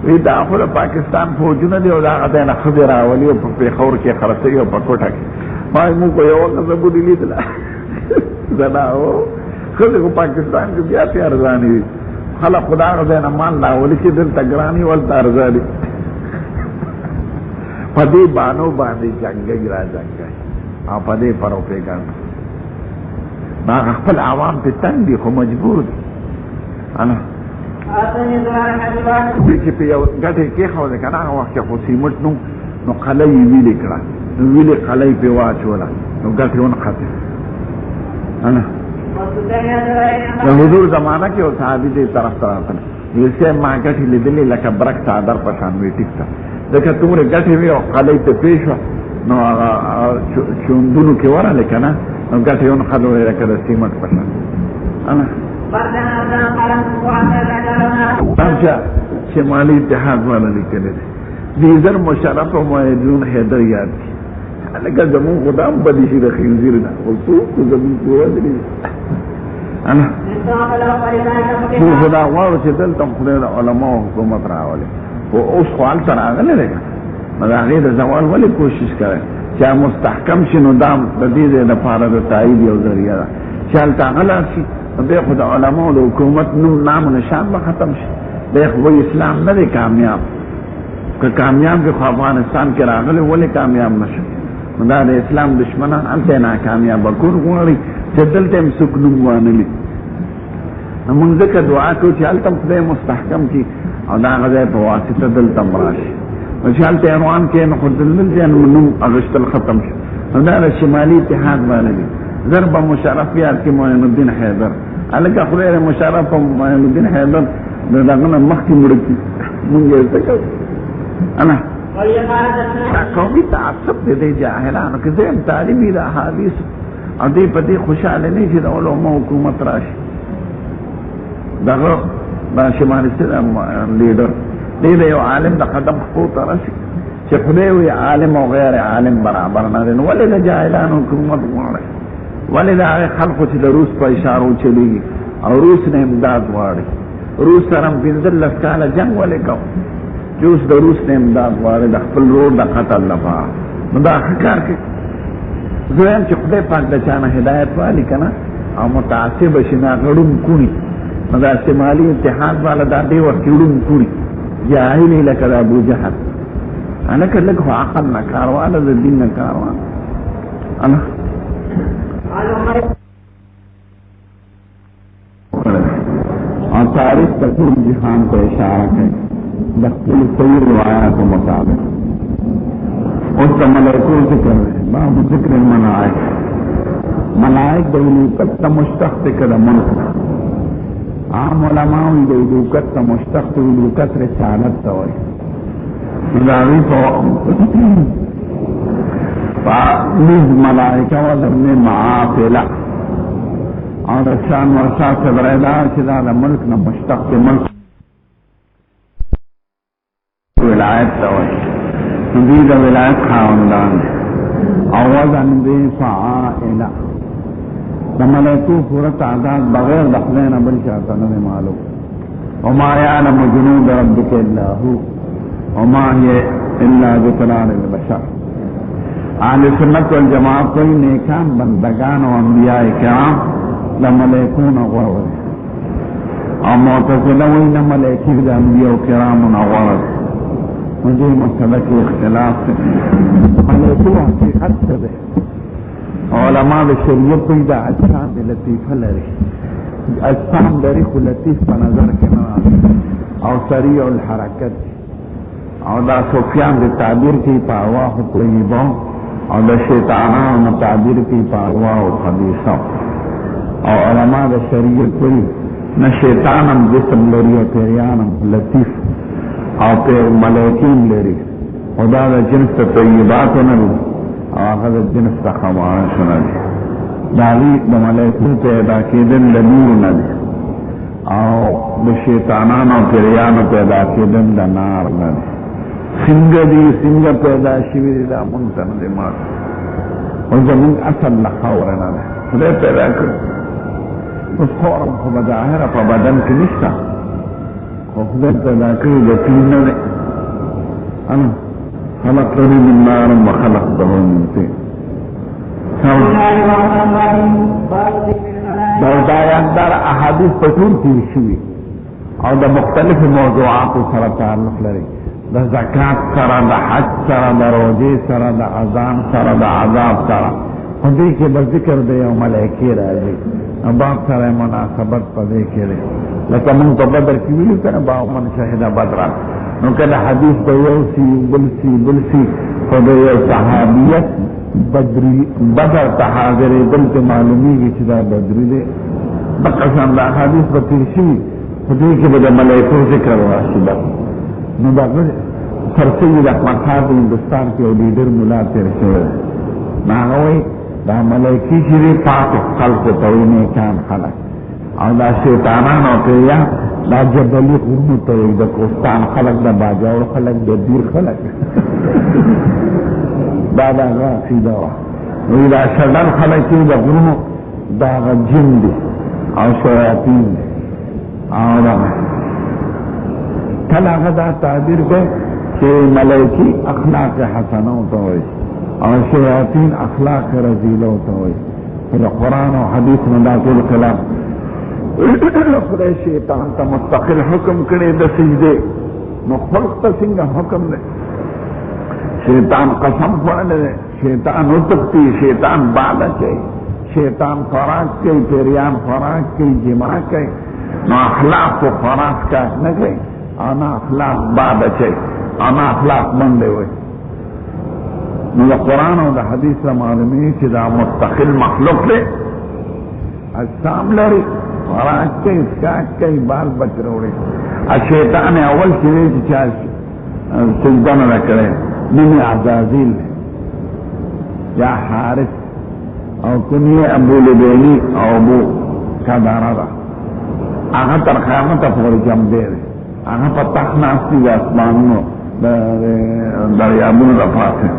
وی دا خو د پاکستان فوجونه دي او د هغه دی نه ښځې راولي او په پېښور کې خرڅوي او په کوټه کې ما موږ په یوه ښځه بوډي لیدله زنا و ښځې خو پاکستان کې بیا پې ارزانې وي خلک خو د هغه ځای نه مال راولي چې دلته ګرانې ولته ارزانې په دې بانو باندې جنګوي را جنګوي او په دې پروپېګنډ هغه خپل عوام پې تنګ دي خو مجبور دي چې په یو ګټې کېښوده که نه هغه وخت کې خو سیمټ نو قلعه یې ویلې کړه نو ویلې قلعه یې پې واچوله نو ګټې ونښتې د حضور زمانه کې یو صحابي دې طرف ته راتله ویل صاحب ما ګټې لیدلې لکه برک څادر په شان وې ټیک ته ځکه دومرې ګټې وې او قلعه یې ته پې شوه نو هغه چوندونو کې ورغلې که نه نو ګټې یې ونښتلې لکه د سیمټ په شان همچا شمالي اتحاد والا لیکلی دی دیزر مشرف و معیدون حیدر یاد کی لکه زمون خدا هم بدی شي د خنزیر نه خو څوک زمون پوهدلی خو خدا غواړو چې دلته خدای د علماو حکومت راولي خو اوس خو هلته راغلی دی نو د هغې د زوال ولې کوشش کوي چې مستحکم شي نو دا د دې ځای دپاره د تایید یو ذریعه ده چې هلته هغه لاړ شي بیا خو د علماو د حکومت نام و نشان به ختم شي بیا خو اسلام نه دی کامیاب که کامیاب وي خو افغانستان کې راغلی ولې کامیاب نه شي نو دا د اسلام دشمنان هلته یې ناکامیابه کور غواړي چې دلته یې څوک نوم وانلي نو موږ ځکه دعا کوو چې هلته هم خدای مستحکم کړي او د هغه ځای په واسطه دلته هم راشي نو چې هلته یې روان کړي نو خو دلته نوم اغوښتل ختم شي نو دا د شمالي اتحاد والا دي ضرب مشرف یاد کې معین الدین حیدر هلکه خدای مشرف او معین الدین حیدر د دغه نه مخکې مړه کړي مونږ یې زده کوو دا قومي تعصب دی دې جاهلانو کې زه هم تعلیمي د احادیثو او دې په دې خوشحاله نه چې د علماو حکومت راشي دغه دا شمالي لیډر دې د یو عالم د قدم خپو ته رسي چې خدای وي عالم او غیر عالم برابر نه دي ولې د جاهلانو حکومت غواړي ولې د هغه خلکو چې د روس په اشارو چلیږي او روس نه امداد غواړي روس سره هم 15 کاله جنګ ولې کوو چې اوس د روس نه امداد غواړي د خپل ورور د قتل لپاره نو دا ښه کار کوي زه وایم چې خدای پاک د چا نه هدایت والي که نه او متعصب شي نه هغه ړوند کړي نو دا شمالي اتحاد والا دا دې وخت کې ړوند کړي جاهل یې لکه د ابوجهل هلکه لږ خو عقل نه کار واله د دین نه کار واله اور تاریخ تقریب جہان کو اشارہ ہے دخل صحیح روایات کے مطابق اس کا ملائکوں ذکر ہے باب ذکر الملائک ملائک دولوکت تا مشتق کده ملک عام علماء دولوکت تا مشتق دولوکت رسالت تا ہوئی اداوی فنیز ملائکہ وزن معافلہ اور شان ورشا صدردار چدا دا ملک نا مشتق ملک ولایت دوئی دید ولایت خاندان او وزن دے فعائلہ دا ملکو پورا تعداد بغیر دخلین بل شاعتنا دے معلوم وما یعلم جنود ربک اللہ وما هي الا ذکرى للبشر اہل سنت والجماعت کوئی نیکان بندگان و انبیاء کرام لملائکون غرور او معتزلوین ملائکی دا انبیاء کرام غرور مجھے مسئلہ کی اختلاف سے ملائکو حقیقت سے دے علماء شریعت کوئی دا اجسام لطیفہ لري اجسام لري خو لطیف په نظر کې نه او سریع الحرکت او دا سفیان دی تعبیر کی پارواح طیبا او دا شیطانان تعبیر کی پارواح خبیثا او علماء دا شریعت کوئی نہ شیطانم جسم لری او پیریانم لطیف او پیر ملیکین لری خدا دا جنس تا طیباتو نلی او آخر دا جنس تا خواهشو نلی دالی دا ملیکون پیدا کیدن لنور نلی او دا شیطانان او پیریانو پیدا کیدن دا نار نلی سنگ دی سنگ پیدا شوی دی دا منتن دی مات او زمین اصل لخورنا دی خدای پیدا کرد اس خورم خو بظاهره په بدن کې نشته خو خدای پیدا کړی د طین نه انا خلقتني من نار وخلقته من طين دا آیات دار احادیث په ټول کې شوي او د مختلفو موضوعاتو سره تعلق لري د زکات سره د حج سره د روزې سره د اذان سره د عذاب سره په دې کې به ذکر د یو ملائکې راځي باب سره مناسبت پدې کړي لکه موږ په بدر کې ویلو کنه با من شهدا بدر نو کله حدیث د یو سی بل سی په یو صحابیت بدر ته حاضر دلته معلومیږي چې دا بدر دی د قسم د حدیث په تیر شي په دې کې به د ملائکو ذکر راشي نو دا سر سید احمد خان د هندوستان کې یو لیډر مولا تیر شوی ناغوي دا ملائکی چې پاک خلق ته نیکان خلق او دا شیطانان او پریا دا جبلی غرونو ته د کوستان خلق د باجاور خلق د دیر خلق دا عقیده وه وی دا شدن خلق چې د غرونو دا جن دي او شیاطین دي او دا کله هغه دا تعبیر کوي چې ملائکی اخلاق حسنه ته وایي او شیاطین اخلاق رزیله ہوتا ہوئی پھر قرآن و حدیث میں داخل کلام خدای شیطان تا مستقل حکم کرے دا سجدے نو خلق تا سنگا حکم دے شیطان قسم خوڑے دے شیطان اتکتی شیطان بالا چاہی شیطان خوراک کئی پیریان خوراک کئی جماع کئی نو اخلاق کو خوراک کاش نکے انا اخلاق بالا چاہی انا اخلاق بندے ہوئے نو دا قرآن او دا حدیث را معلومی چې دا مستقل مخلوق دی اجسام لري خوراک کوي اسکاک کوي بال بچ روړي شیطان اول چې دی چې چا سجده نه ده کړې نوم یې عزازیل دی یا حارث او کنیه ابو لبیلی او ابو کداره ده هغه تر قیامته پورې جمدی دی هغه په تخت ناست دي د اسمانونو د دریابونو د پاسه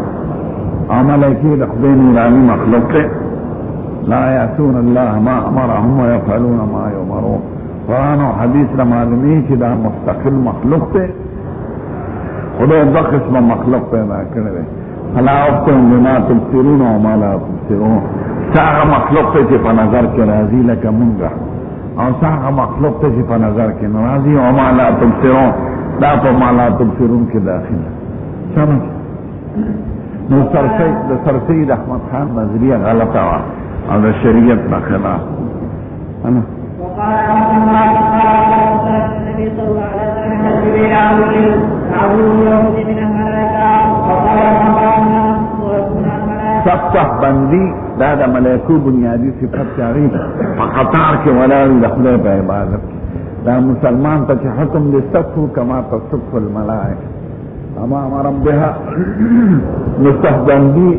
ملائکی د خدای نورانی مخلوق ته لا یعصون الله ما امرهم ويفعلون ما یؤمرون قرآن او حدیث را معلومی چې دا مستقل مخلوق ته خدای دغه قسم مخلوق پیدا کړی دی فلا اقسم بما تبصرون وما لا تبصرون هغه مخلوق ته چې په نظر کې راځي لکه مونږه او هغه مخلوق ته چې په نظر کې ناراضي او ما لا تبصرون دا په ما لا تبصرون کې داخله سمجھ نو سر سید احمد خان نظریه غلطه وه او د شریعت نه خلاف انا وقال رحمه الله تعالى النبي صلى الله عليه وسلم جبريل عبد اليهود من الملائكه وقال ربنا صفصح بندی دا د ملائکو بنیادی صفت چاغي په قطار کې ولاړ د خدای په عبادت دا مسلمان ته چې حکم دې صفو کما تصف الملائکه امام ربها مستحبندی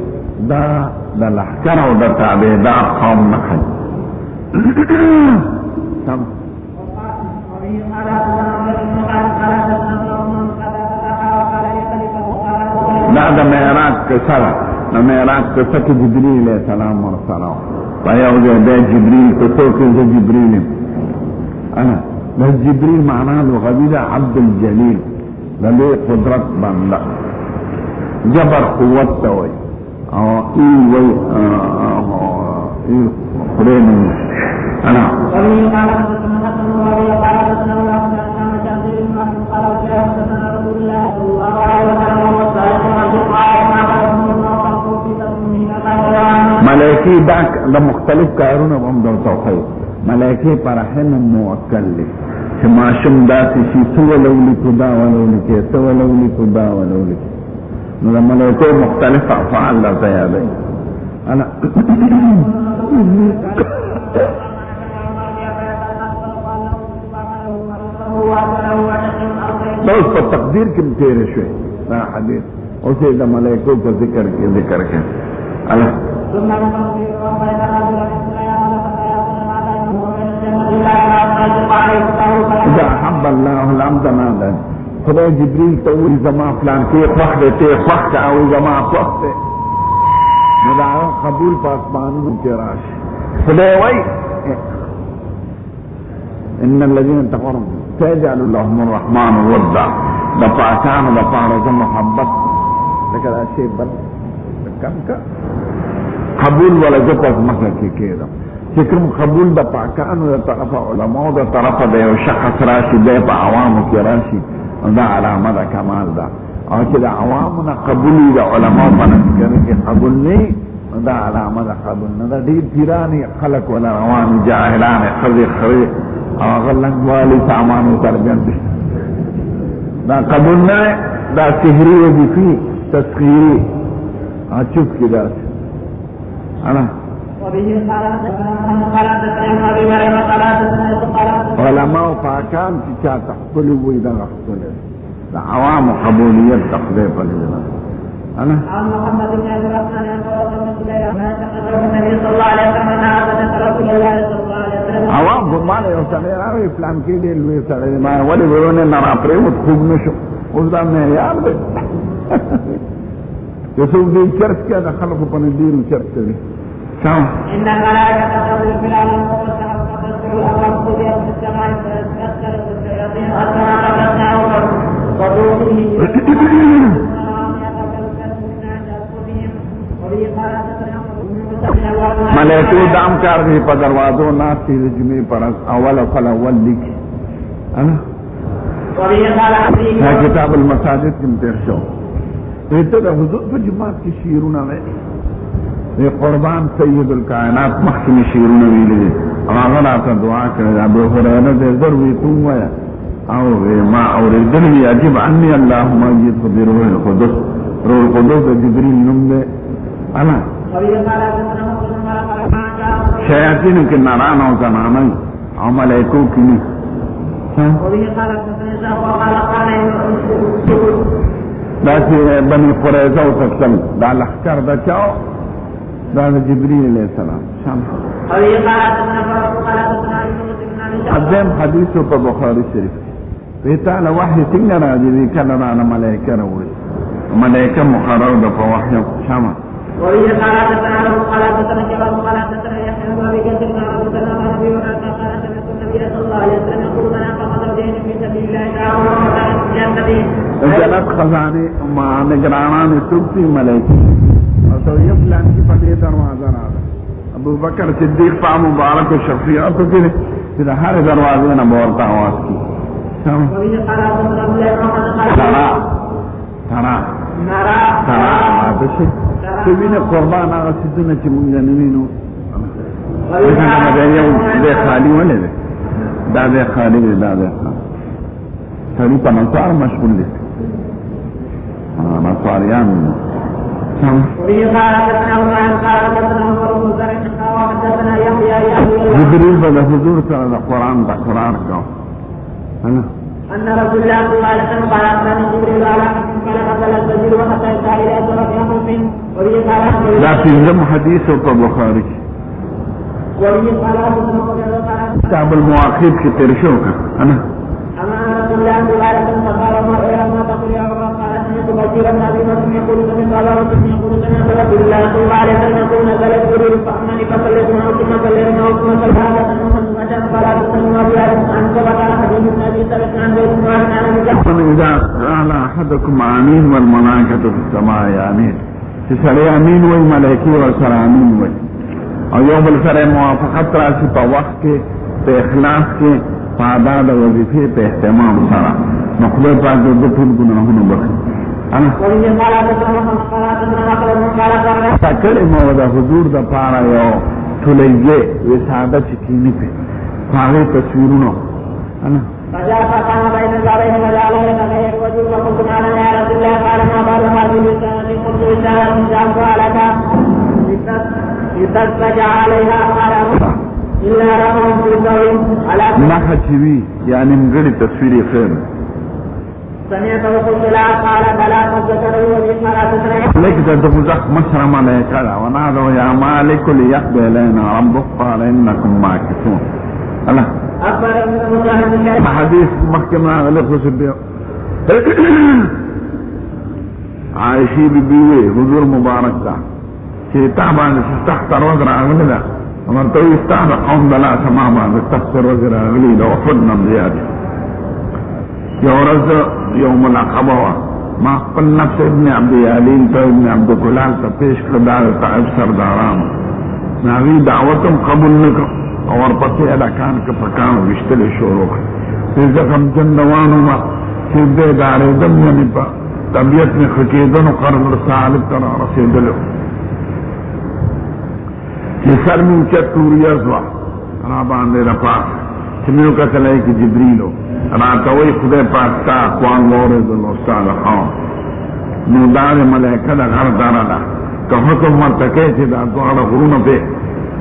دا د لحکر او د تابعدار قوم نخل دا د معراج قصه ده د معراج قصه کې جبريل علیہ السلام ورسره په یو ځای د جبريل قصه کې د جبريل انا د جبريل معنا لغوي ده عبد الجليل لدے قدرت بندہ جبر قوت توئی او ایل خرین انا ملائکی دا مختلف کارون ام دو توخی ملائکی پر رحم موکل لی چې ماشوم داسې شي څه ولولي کو دا ولولي کې څه ولولي کو دا ولولي نو د ملایکو مختلف افعال درته یادوي انا دا اوس په تقدیر کې تېرې شوې دا حدیث اوس یې د ملایکو په ذکر کې انا إذا أحب الله العبد نادى خدای جبريل ته وی زما فلان کې خوښ دې ته خوښ او زما خوښ دې نو دا قبول په اسمانونو کې راشي خدای وای ان الذين تقربوا سيجعل لهم الرحمن ودا د پاکانو د پاره محبت لکه دا شی بل کم کا قبول ولا جپس مکه کې کېده چې کوم قبول د پاکانو د طرفه علماء د طرفه د یو شخص راشي د په عوامو کې راشي دا علامه د کمال ده او چې د عوامو نه قبول د علماء په نظر کې قبول نه دا علامه د قبول نه د ډیر پیرانی خلق ولا روان جاهلان خزي خري او غلنګ والی سامان ترجمه دي دا قبول نه دا سحری وظیفي تسخیری چوپ کې ده انا علماء پاکان چې چا تخپل وي دا خپل دا عوام قبولیت تقدیر په لږه انا محمد بن عبد الرحمن النبي صلى الله عليه وسلم رسول الله صلى الله عليه وسلم عوام ګمان یو سره راوي پلان کې دی لوی سره ما ولې ورونه نه را پرې مت خوب نشو اوس دا نه یاد دی یو څو دې چرچ کې د خلکو په ندیر چرچ دی إن الملائكة تنزل في العالم وتسبح الأمر قضيت في السماء فتذكرت الشياطين حتى ربتنا وضوءه ملائکو دام کار دی په دروازو ناستې د جمعې پر اول فلاول لیکي انا کتاب المساجد کې تیر شو ته د حضور په جماعت کې شعرونه وایي قربان سید الکائنات مخکې شعرونه ویلي هغه راته دعا کړې ابو هريره دې ضروري تومه او ما اوریدلی عجب عني اللهم اجد بروح القدس روح القدس جبريل نوم دې انا شیاطین کې ناران او زنانه او ملائکو کې دا چې بني قریظه او تسل دا لخر دا چاو دا جبريل عليه السلام شام قدم حدیث په بخاری شریف په تعالی وحی څنګه راځي کله نه ملائکه راوړي ملائکه مقرر د په وحی شام وهي قالت تعالى قالت تنجب قالت تنجب وبكثرنا وكنا نبي ورثنا قالت النبي صلى الله عليه وسلم يقول من انفق زوجين في سبيل الله تعالى جنت خزانه ما نگرانان سوقي ملائکه تو یہ پلان کی فتح دروازہ رہا ابو بکر صدیق پا مبارک و شفیعت کے پھر ہر دروازے نہ بولتا آواز کی ترا قربان آغا سیدنا چی منگا نمینو دے خالی والے دے دا دے خالی دے دا دے سری پا نصار مشغول دے نصاریان جبريل بدا حضور سره د قران تکرار کاو انا ان رسول الله صلى الله عليه وسلم قال ان جبريل على قال قبل الفجر وحتى الى سوره يوسف لا في حديث في البخاري كتاب المواقيت في ترشوكا انا رسول الله صلى الله عليه وسلم قال ما تقول يا رب قال سمعت بشيرا من ابي بكر يقول سمعت ابا بكر يقول سمعت رسول الله صلى الله عليه وسلم يقول نزل جبريل فامنني فصليت معه ثم صلينا ثم صلى هذا فمن فلا تسلموا بها ان سبق حديث النبي صلى الله عليه وسلم اذا قال احدكم امين والملائكه في السماء امين سره امين وي ملائکه ورسره امين وي او یو بل سره موافقت راشي په وخت کې په اخلاص کې فادا د وظیفه په اهتمام سره مخلوق پاک د ټول ګناهونو بخښي انا تکړه مو د حضور د پاره یو ټولېږي وساده چې کینی په هغه تصویرونو انا فجاء فقام بين البابين وجعل يتغير الوجه وقلت معنا يا رسول الله قال ما بال هذه السنه قلت رساله جاءت لك لتتبع عليها قال الا رقم في الدوم على ما خشوي يعني من غير تصوير خير سمعت وقلت لا قال بلى قد ذكروا وبه فلا تسرع لك تدخل مشرم عليك ونادوا يا مالك ليقضي لنا ربك قال انكم ماكثون الله اخبر ابن الله حديث محكمة لخص البيع عايشي ببيوي حضور مبارك دا چه تعبان تستحتر وزر اغلی دا امرتو استحتر قوم دلا سماما تستحتر وزر اغلی دا وفد نمزیاد یورز یوم العقبہ ما قل نفس ابن عبد یالین تا ابن عبد کلال تا پیش کردار تعب سرداران ناغی دعوتم قبول نکر اور پتی اداکان که پکان وشتل شروع پی زخم جندوانو ما چه دے دارے دم یعنی پا طبیعت میں خکیدن و قرض رسالت ترا رسیدلو چه سر میں اچت توری ازوا را باندے رپاس چمیو کتلائی کی جبریلو راتوی خدای پاکتا اقوان غورز الاستاد خواه نو دار ملیکه دا غر دارا دا که حکم مرتکے چه دا دوار غرون پہ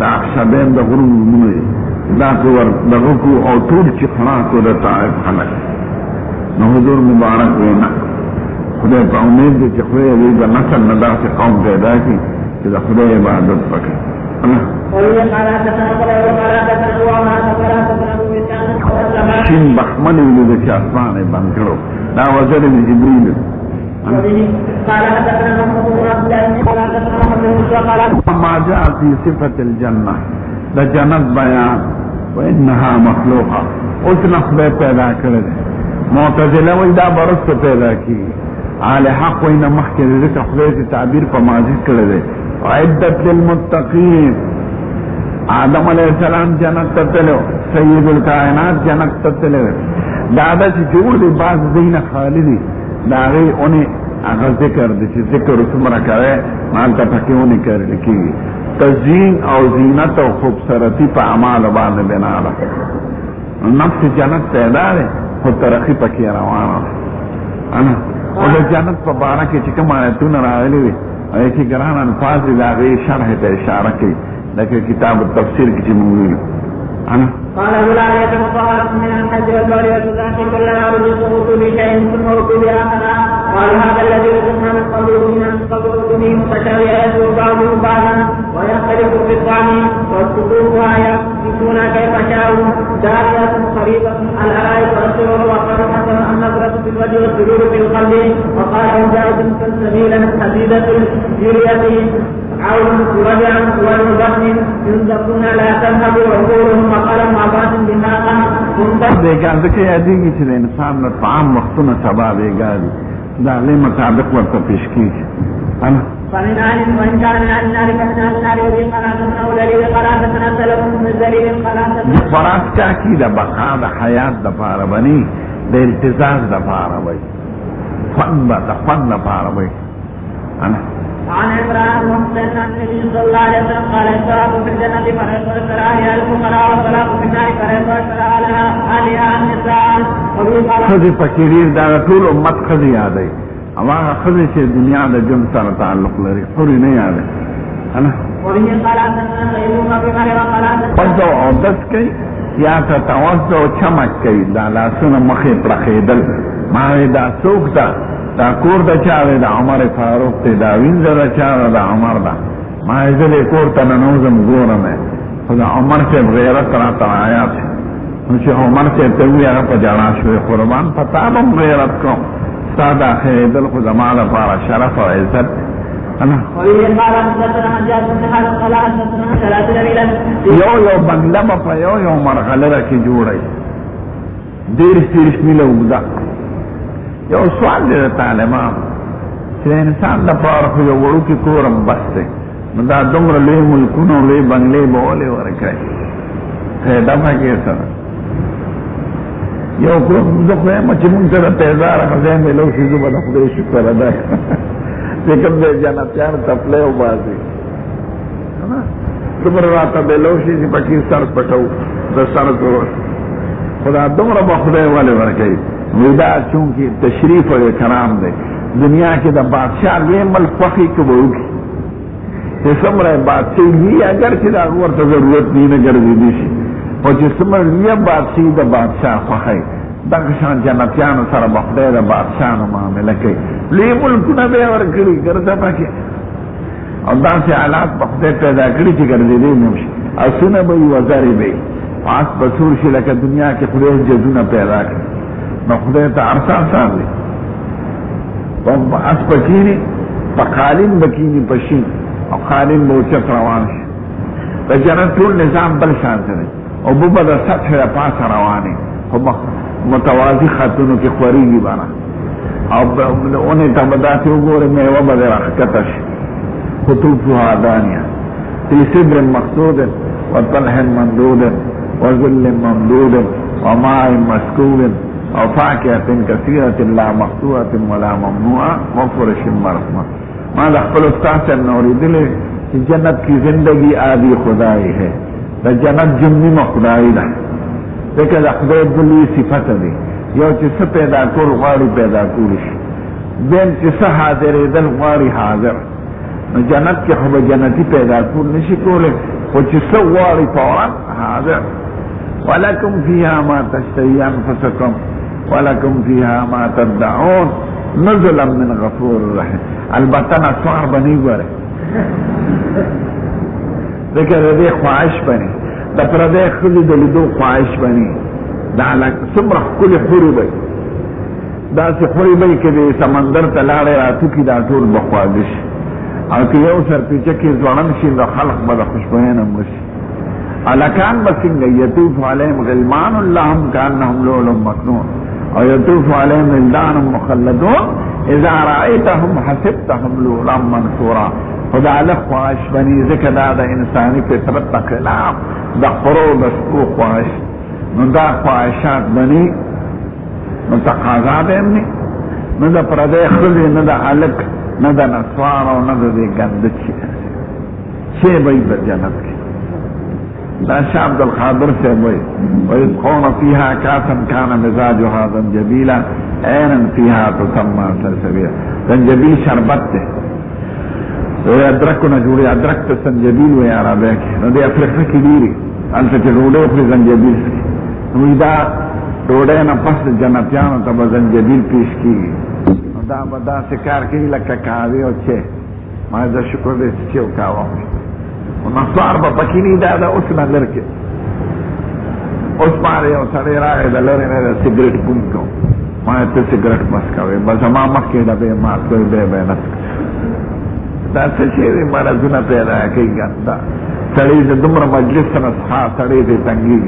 دا اخشدین دا غرون منوی دا کور دا غکو او طول چی خلاکو دا طائف خلق نو حضور مبارک وینا خدای پا امید دی چه خدای دی دا نسل ندا سے قوم پیدا کی چه دا خدای عبادت پکے شین بخمنی ولی دا چه اسمان بند کرو دا وزر دی جبریل ما جاء في صفة الجنة دا جنت بیان وإنها مخلوقة اتنا خدای پیدا کرده معتزله وی دا برست پیدا کی آل حق وینا مخی ذکر خدای تی تعبیر پا ماضی کرده عدت للمتقین آدم علیہ السلام جنت تتلو سید الکائنات جنت تتلو دادا چی جوڑ دی باز دین خالدی داغی انہیں اگر ذکر دی چی ذکر اسمرا کرے مالتا پکی انہیں کر لکی تزین او زینت او خوبصورتی پا عمال بعد بنالا نفس جنت پیدا ہے خود ترقی پکی روانا انا اور جنت پا بارا کی چکم آیتون راغلی وی ایکی گران انفاظ داغی شرح تا اشارہ کی لیکن کتاب التفسیر کی موجود انا قال لا يتمطهر من الحج والبول والتزاحم كلما رزقه بشيء ثم ركب اخر قال هذا الذي رزقنا من قبل به متشابها يسوع بعضه بعضا ويختلف في الطعم والسقوطها يكون كيف شاءوا دارية قريبة الارائك والسرور وقرحة النظرة في الوجه والسرور في القلب وقال ان جاءتم سبيلا حديدة الجرية عون رجعا والبطن ينزقون لا تذهب عقولهم وقال معبات بناقا دیکھا ذکر یادی کی چھے انسان میں طعام وقتنا سبا دیگا دی دا لے مطابق ورطا پیش کی انا فمن آل وإن كان من آل النار فمن آل النار وبه قراتة أو دليل قراتة نزلكم من دليل قراتة فرات کا کی دا بقا دا حیات دا پارا بنی دا التزاز دا پارا بی فن دا پارا بی انا عن عمران محسن عن النبي صلى الله عليه وسلم قال الصلاة في الجنة فريق والسراء الفقراء والصلاة في النار فريق والسراء عليها النساء خذي فكرير دا طول امت خذي آدھائی اما خذي چه دنیا دا جن سر تعلق لري خوری نہیں آدھائی انا وبه قال حدثنا غيرهما بغير قال وضع عدس کئی یا تتوضع چمک کئی دا لاسون مخی پرخیدل ماوی دا سوک دا کور دا چاوی دا عمر فاروق تی دا وینز دا چاوی دا عمر دا ما ازل کور تا ننوزم گورم ہے خدا عمر سے غیرت راتا آیات ہے نوچه عمر سے توی اگر پا جانا شوی قربان فتابم غیرت کو سادا خیدل خدا مالا پارا شرف و عزت یو بنگلہ پا یو مرغلہ رکی جوڑای دیرش میلہ اگدا یو سوال دے طالبان چې انسان د پاره خو یو وړوکی کورم بس دی نو دا دومره لوی ملکونه او لوی بنګلې به ولې ورکړي فایده پکې سره یو کور زه خو یم چې مونږ سره تیزار ځای میلو شي زه به د خدای شکر ادا چې کوم دی جنتیان تپلی وباسي دومره راته میلو شي چې پکې سر پټو د سر خدا دومره به خدای ولې ورکوي ودا چونکې تشریف او اکرام دی دنیا کې د بادشاہ لوی ملک خوښي که به وکړي چې څومره بادشاهي وي اگر چې د هغه ورته ضرورت وي نه ګرځېدي شي خو چې څومره لویه بادشاهي د بادشاہ خوښوي دغه شان جنتیانو سره به خدای د بادشاهانو معامله کوي لوی ملکونه به یې ورکړي ګرځه پکې او داسې حالات به خدای پیدا کړي چې ګرځېدی نه شي اسونه به وي وزرې به وي پاس به سور شي لکه دنیا کې خدای جزونه پیدا کړي نو خدای ته هر څه آسان دی اس پکینی په قالین بکینی په شین او قالین به اوچت روان شي د جنت ټول نظام بل شانته دی او به د سطح د پاسه روانې خو متوازي خطونو کې خورېږي بانه او اونې ته به داسې وګورې میوه به دې راښکته شي قطوفها دانیه في سدر مقصود وطلح ممدود وظل ممدود وماء مسكوب او فاكهة كثيرة لا مقطوعة ولا ممنوعة وفرش مرفوعة ما د خپل استاد سره نوریدلې چې جنت کی زندگی عادی خدای ہے د جنت جنی خدای ده دغه د خدای بلی صفت دی یو چې څه پیدا کول غواړي پیدا کولی شي بین چې څه حاضرې دل غواړي حاضر نو جنت کې خو به جنتی پیدا کول نشي کولی خو چې څه غواړي فورا حاضر ولکم فیها ما تشتهی انفسکم ولکم فیها ما تدعون نزلا من غفور رحیم البته نسوار بنی گوره ذکر دې خواهش بنی د پردې خلی د لیدو خواهش بنی دا لکه څومره ښکلې حورې به داسې حورې به چې د سمندر ته لاړې راټوکي دا ټول به خواږه شي او که یو سرپیچه کې ځوړند شي نو خلق به د خوشبوینه مړه شي هلکان به څنګه یطوف علیهم غلمان لهم کانهم لؤلؤ مکنون او یطوف علیهم ولدان مخلدون اذا رأیتهم حسبتهم لؤلؤا منثورا خدا له خواهش بنی ذکر دا د انسانی فطرت په خلاف د خرو د سپو خواهش نو دا خواهشات بنی نو تقاضا به امنی نو د پردې خلی نه د هلک نه د نسوار او نه د دې ګنده شی به یې په جنت کې دا شاه عبدالقادر سے وی ويسقون فيها كاسا كان مزاجها زنجبيلا عينا فيها تسمى سلسبيلا زنجبیل شربت ده وی ادرکو نجوری ادرک تا زنجبیل وی عربی کی نو دی افریقه کی دیری انتا چه روڑے اپری زنجبیل سکی نوی دا روڑے نا پس جنتیانو تا با زنجبیل پیش کی نو دا با سکار کی لکا کاوی و چه ما دا شکر دے چه و کاوا نصار با پکینی دا اوس نظر کې اوس پاره یو سړی راغی د لرې نه د سګرټ پون کو ما ته سګرټ بس کوي بس ما مخکې دا به ما کوي به نه دا څه شی مرزونه پیدا کوي ګندا سړی د دومره مجلس سره ښه سړی دې تنګي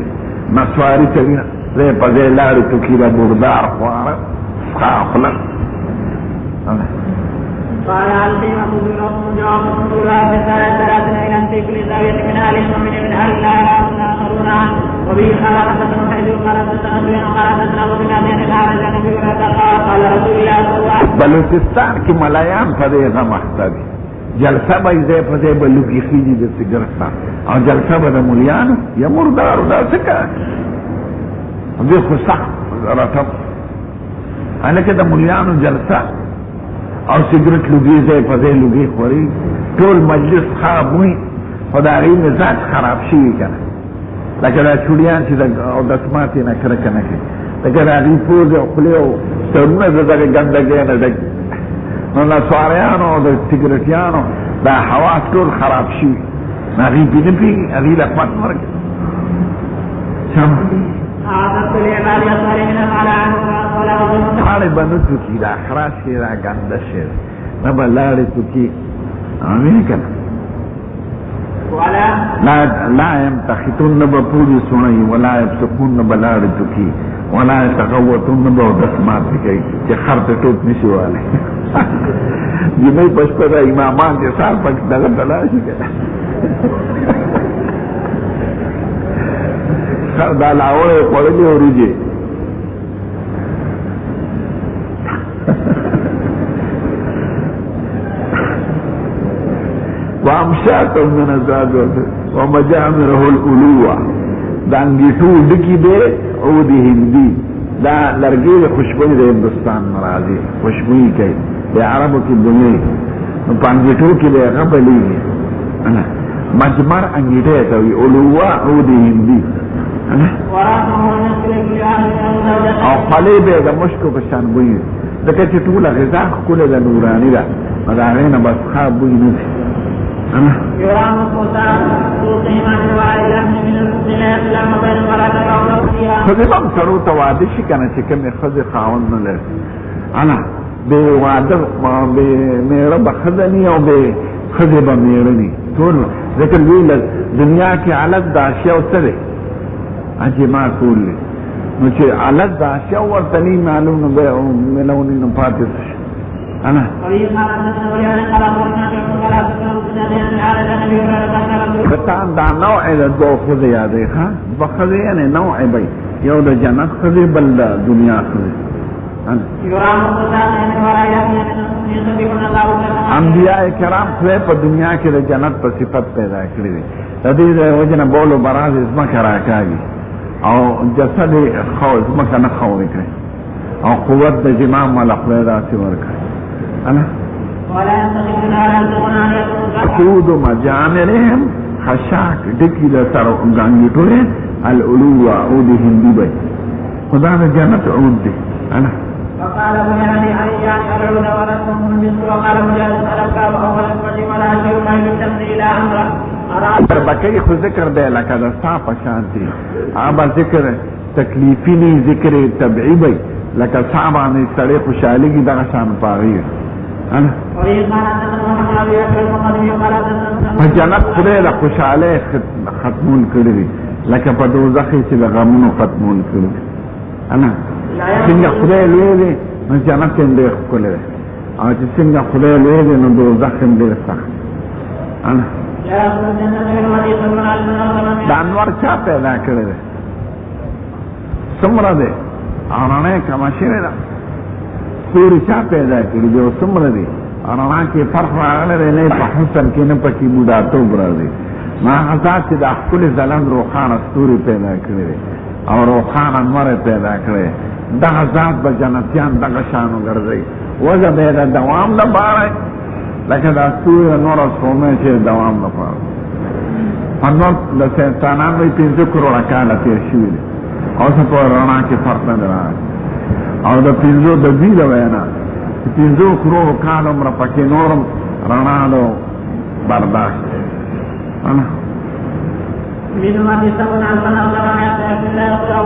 نسواري سړی دې په دې لارې ته کیره مردار خواره خپل قال هل في مخزونكم جواب رسولا ثلاثة إلى في كل زاوية من أهل المؤمن من أهل الله آخرون وبه قال حدثنا حيث قال حدثنا أبينا قال حدثنا أبو بن أبي الحارث عن أبي هريرة قال رسول الله صلى الله عليه وسلم بلوچستان کې ملایان په دې غمخته دي جلسه به دې په دې بلوګي خيږي د سګرټ او جلسه به د مليانو یا مردارو دا څه کوي دې خو سخت راته هلکه د مليانو جلسه او سګرټ لوګي ځای په ځای لوګي خوري ټول مجلس خراب وي خدای مزاج خراب شي کنه لکه دا چوڑیان چې او د سماعتي نه کړه کنه لکه دا دی پوز او خلیو څنګه دغه ګندګي نه دګ نو لا سواریانو د سګرټیانو دا هوا ټول خراب شي نه ری بي ادي لا پات ورګ سم عادت العباد يصارين على ولا حال بنو کی دا خراش کی دا گنده شیر نبا لاری تو کی آمین کنا لا يمتخطون نبا پوری سنئی ولا يبسقون نبا لاری تو کی ولا يتغوطون نبا دسمات کی چه خرط توت نشی والے جمعی پشپا دا امامان کے سال پاک دغا دلاشی کنا دا لاوڑے قرلی ہو رجے وامشات من الزاد ومجامره الالوه دانگیٹو ڈکی دے عود هندی دا لرګي خوشبوئی د هندوستان مرادي خوشبوئی کوي د عربو کې دنیا نو پانګټو کې به غبلېږي انا مجمر انګیټه ته وي اولوا عود هندی او خلی به د مشکو په شان بوي دغه چې ټول غذا خپل د نوراني ده مدارې نه بس خاب بوي نه انا يرام الصوتان صوتهما الوائل من الزلات لما بين المرأة والرجل خذ بام سرو تواده شي کنه چې کوم خذ خاون نه لري انا به واده به مېړه بخدنی او به خذ به مېړنی ټول ذکر ویل دنیا کې علت د اشیاء سره اجي ما ټول نو چې علت د اشیاء ورتنی معلوم نه به ملونی نه پاتې انا بتان دا نوع د دو خذ یادې ښا بخذ یعنی نوع بي یو د جنت خذ بل د دنیا خذ انبیاء کرام خو په دنیا کې د جنت په صفت پیدا کړی دي د دې وجنه بولو براز اسمه کرا کوي او جسد خو اسمه کنه خو وکړي او قوت د جماع ملخ پیدا شي ورکړي انا ولا يستطيعون ان يكونوا حدود مجامرهم خشاک دکی د سر غانګټوره الالو عود هندي بي خدا د جنت عود دي انا وقال ابو يعني ايان العود ولكم من وقال مجاهد الاركاب اول الفجر ولا شيء ما يلتم الى امر تر بکې خو ذکر دی لکه د صاف شانتي ابا ذکر تکلیفی نه ذکر تبعی بي لکه صعب نه سړی خوشالي دغه شان پاوی انا په جنت خدای د خوشاله ختمون کړی دي لکه په دوزخ چې د غمونو ختمون کړی انا څنګه خدای لوی دی نو جنت هم ډېر ښکلی دی او چې څنګه خدای لوی دی نو دوزخ هم ډېر سخت انا دا انوار چا پیدا کړی دی څومره دی او رڼا کمه شوې ده ستوري چا پیدا کړي دي او څومره دي رڼا کې فرق راغلی دی نه په حسن کې نه پکې بوډاتوب راځي ما هغه چې د ښکلي ځلند روښانه ستوري پیدا کړي دي او روښانه انور پیدا کړي دغه ذات به جنتیان دغه شانو ګرځي وجه به یې د دوام لپاره لکه دا ستوري نور سپوږمۍ چې دوام لپاره انور د انسانانو وایي 5 کروړه کاله تېر شوي دي او څه په رڼا کې فرق نه دی راغلی او د 5 د دوی د وینا 5 کروڑو کال عمر پکې نورم رڼا دو برداشت انا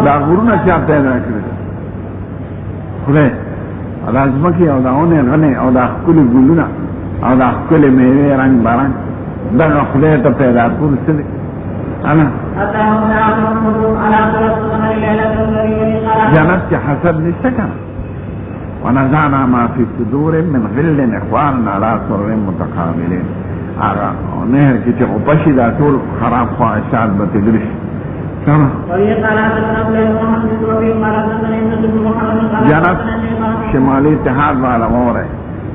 دا غرونه چا پیدا کړي خدای دا ځمکې او دا ونه غنې او دا ښکلي ګلونه او دا ښکلي میوې رنګ بارنګ دغه خدای ته پیدا کول څه دي انا جنت کې حسد نشته کنه ونزعنا ما في صدور من غل اخواننا على سرر متقابلين هغه نهر کې چې غوپشي دا ټول خراب خواهشات به تدرش جنت شمالی اتحاد والا مور ہے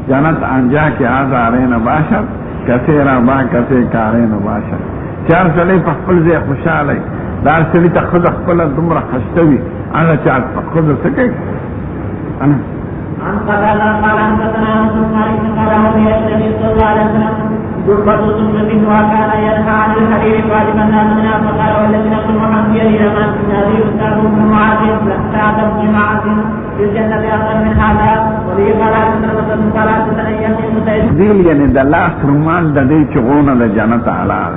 جنت انجا کے آزارین باشد کسی رابا کسی کارین باشد چار سلی پا خپل زی خوشحالی دار سلی تا خود خپل دمر خشتوی انا چار پا خود سکے انا عن قتادة قال حدثنا انس بن مالك قال رضي النبي صلى الله عليه وسلم دربة سنة وكان ينهى عن الحرير فاطمة الناس منها فقال والذي نفس محمد بيده لما هذه أستاذ بن معاذ سعد بن معاذ في الجنة أفضل من هذا وله قال حدثنا ثلاثة أيام متعدة دل یعنی د لاس رومال د دې چغونه د جنت اعلی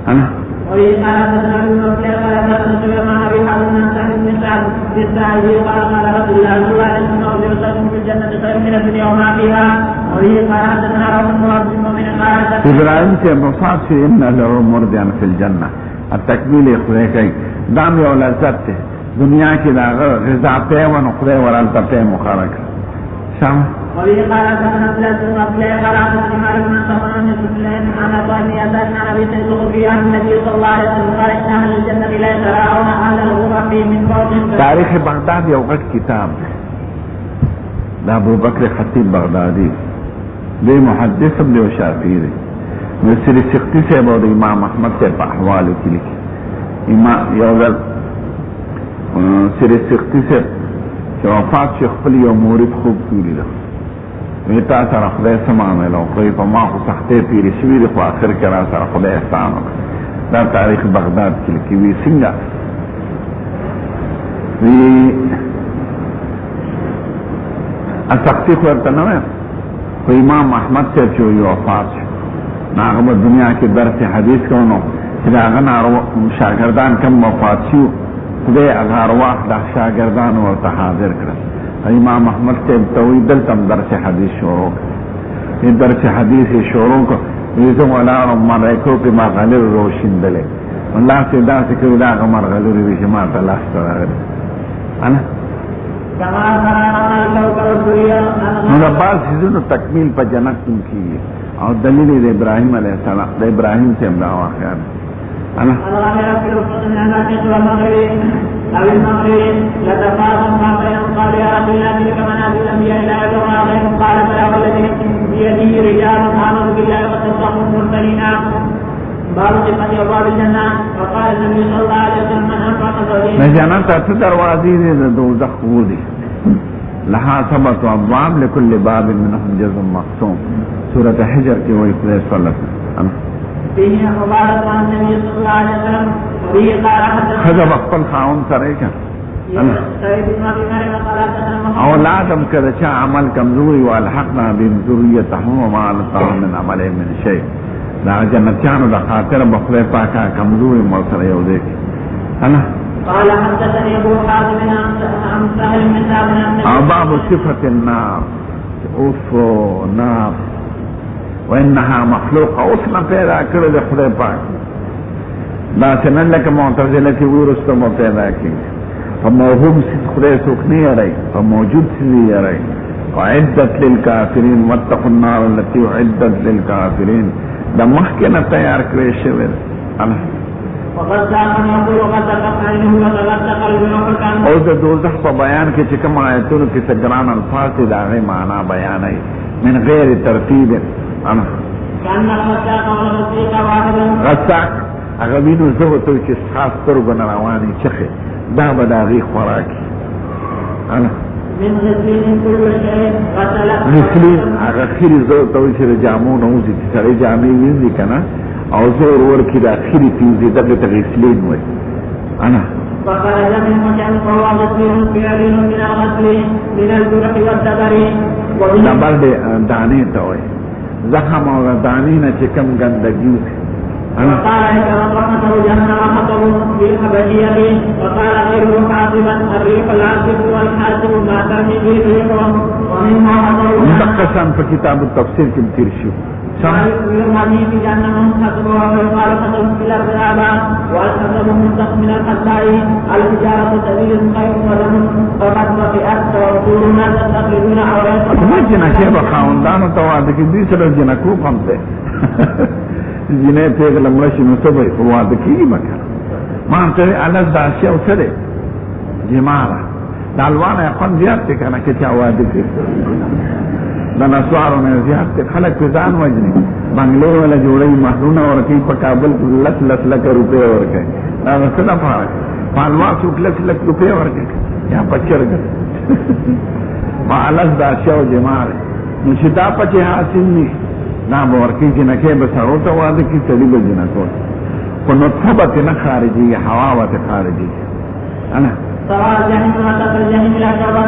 انا وله قال حدثنا ابن مسلم قال حدثنا سليمان بن حرب بن سعد بن سعد بالساعدي قال قال رسول الله صلى الله عليه وسلم وزوجته في الجنة خير من الدنيا وما فيها وله قال حدثنا روح بن عبد المؤمن قال ابراهيم سے مصاب سے ان له مرضیان فی الجنه التکمیل خدای کوي دام یو لذت ته دنیا کې دا غذا په ونه خدای ورالته په مخارک شام وله قال حدثنا ثلاث وقال قال حدثنا بن سهران بن سليم عن طالب يزن عن ابي سعيد الخدري عن النبي صلى الله عليه وسلم قال ان اهل الجنه لا يتراءون اهل الغرف من فوق تاریخ بغداد یو غټ کتاب دا ابو بکر خطیب بغدادي دی محدث ابن شافعی دی مصری سختی سے بود امام احمد سے احوال کی لکھی امام یوزل سر سختی سے چې وفات شیخ خپل یو مورید خوب پیلی ده وی تا سره خدای څه معامله وکړئ په ما خو سختۍ تېرې شوي دي خو آخر کې را سره خدای احسان وکړه دا تاریخ بغداد کې لیکي وی څنګه وی سختی خو ورته نه وایم خو امام احمد صاحب چې وی وفات شو نو هغه به دنیا کې درس حدیث کوو نو چې د هغه شاګردان کم وفات شو خدای هغه ارواح د شاګردانو ورته حاضر کړل امام احمد صاحب ته وی دلته درس حدیث شروع کړ درس حدیث شروع کړ ویزه ولاړم ملایکو په مغلر روشندلې الله چې داسې کوي دا هغه مرغلرې وي چې ما ته لاس ته راغلي انا نو د بعض څیزونو تکمیل په جنت کې کېږي او دلیل د ابراهیم علیه السلام د ابراهیم صاحب دا واقعه انا أو المغرب لتفاضل ما بين قال يا رب لا تلك منازل الأنبياء إلا يدعونا غيرهم قال فلا والذي بيده رجال آمنوا بالله وتصدقوا المرسلين باب صفة أبواب الجنة وقال النبي صلى الله عليه وسلم من أنفق زوجين جنة تدروازي دوزخ ودي لها 7 أبواب لكل باب منهم جزء مقسوم سورة حجر کی وہی صلی اللہ علیہ وسلم فيه عبارة عن النبي صلى الله عليه وسلم وبه قال خذ بقل خاون سريكا اولادم کده چا عمل کمزوری والحقنا بهم ذریتهم وما لطهم من عملهم من شيء دا جنتیانو دا خاطر بخلی پاکا کمزوری مرسل یوزی انا قال حدثني ابو حازم عن سهل بن سعد باب صفة النار اوف نار وانها مخلوقه اصلا پیدا کړل د خدای پاک دا څنګه لکه معتزله کې ورسته مو پیدا کړي په موهوم خدای څوک نه یاري په موجود څه یاري اعدت للكافرين واتقوا النار التي اعدت للكافرين دا مخکنه تیار کړی شوی الله وقد ذاقن يقول قد تقعينه وتغطى قلبه وكان او د دوزخ په بیان کې چې کوم آیتونو کې څنګه الفاظ دا غي معنا بیانای من غیر ترتیب انا كان الغساق والغسيق واحدا غساق هغه وینو زه ته چې خاص ترګو نه رواني چخه دا به دا غي خوراکي انا من غسلين كل شيء غسل غسلين هغه خيري زه ته چې جامو نو چې سړی جامې ویني کنه او زور ورکی دا خيري تیزي دغه غسلين وای انا فخرج من مكان فهو غسل فعلين من الغسل من الجرح والدبر دبر دانه ته وای زخم او دانی نه چې کم ګندګي وقال إن رحمته جهنم رحمته بالأبدية وقال غيره حاصبا الريح العاصف والحاسب ما ترمي به الريح ومنها مدقسا في كتاب التفسير كم ترشو يرمي في جهنم حسبه ويقال حسب في الأرض الأعلى والحسب منتق من الحساء الحجارة سبيل خير ولم فقد وفئت وطول ما تستخرجون أولئك ما جنا كيف خاوندانو توادك دي سر جنكو قمته جنې ته لمړشي نو سبې واده کیږي مکه ما ته الګ داسي او سره جماعه دالوانه خپل زیات کنه چې چا واده کوي دا نسوارو نه زیات خلک ځان وجني بنگلور ولا جوړي محرونه ورکی په کابل لک روپے ورکي دا څه نه پاره پالوا څوک لک روپے ورکي یا پچرګ ما الګ داسي او جماعه نو چې دا پچې حاصل نه نا بورکی جنکه بسرو تا واده کی تلی بجنکو کو نطفبت نه خارجی حواوت خارجی انا سوال جهنم وقت الجهنم لا شربا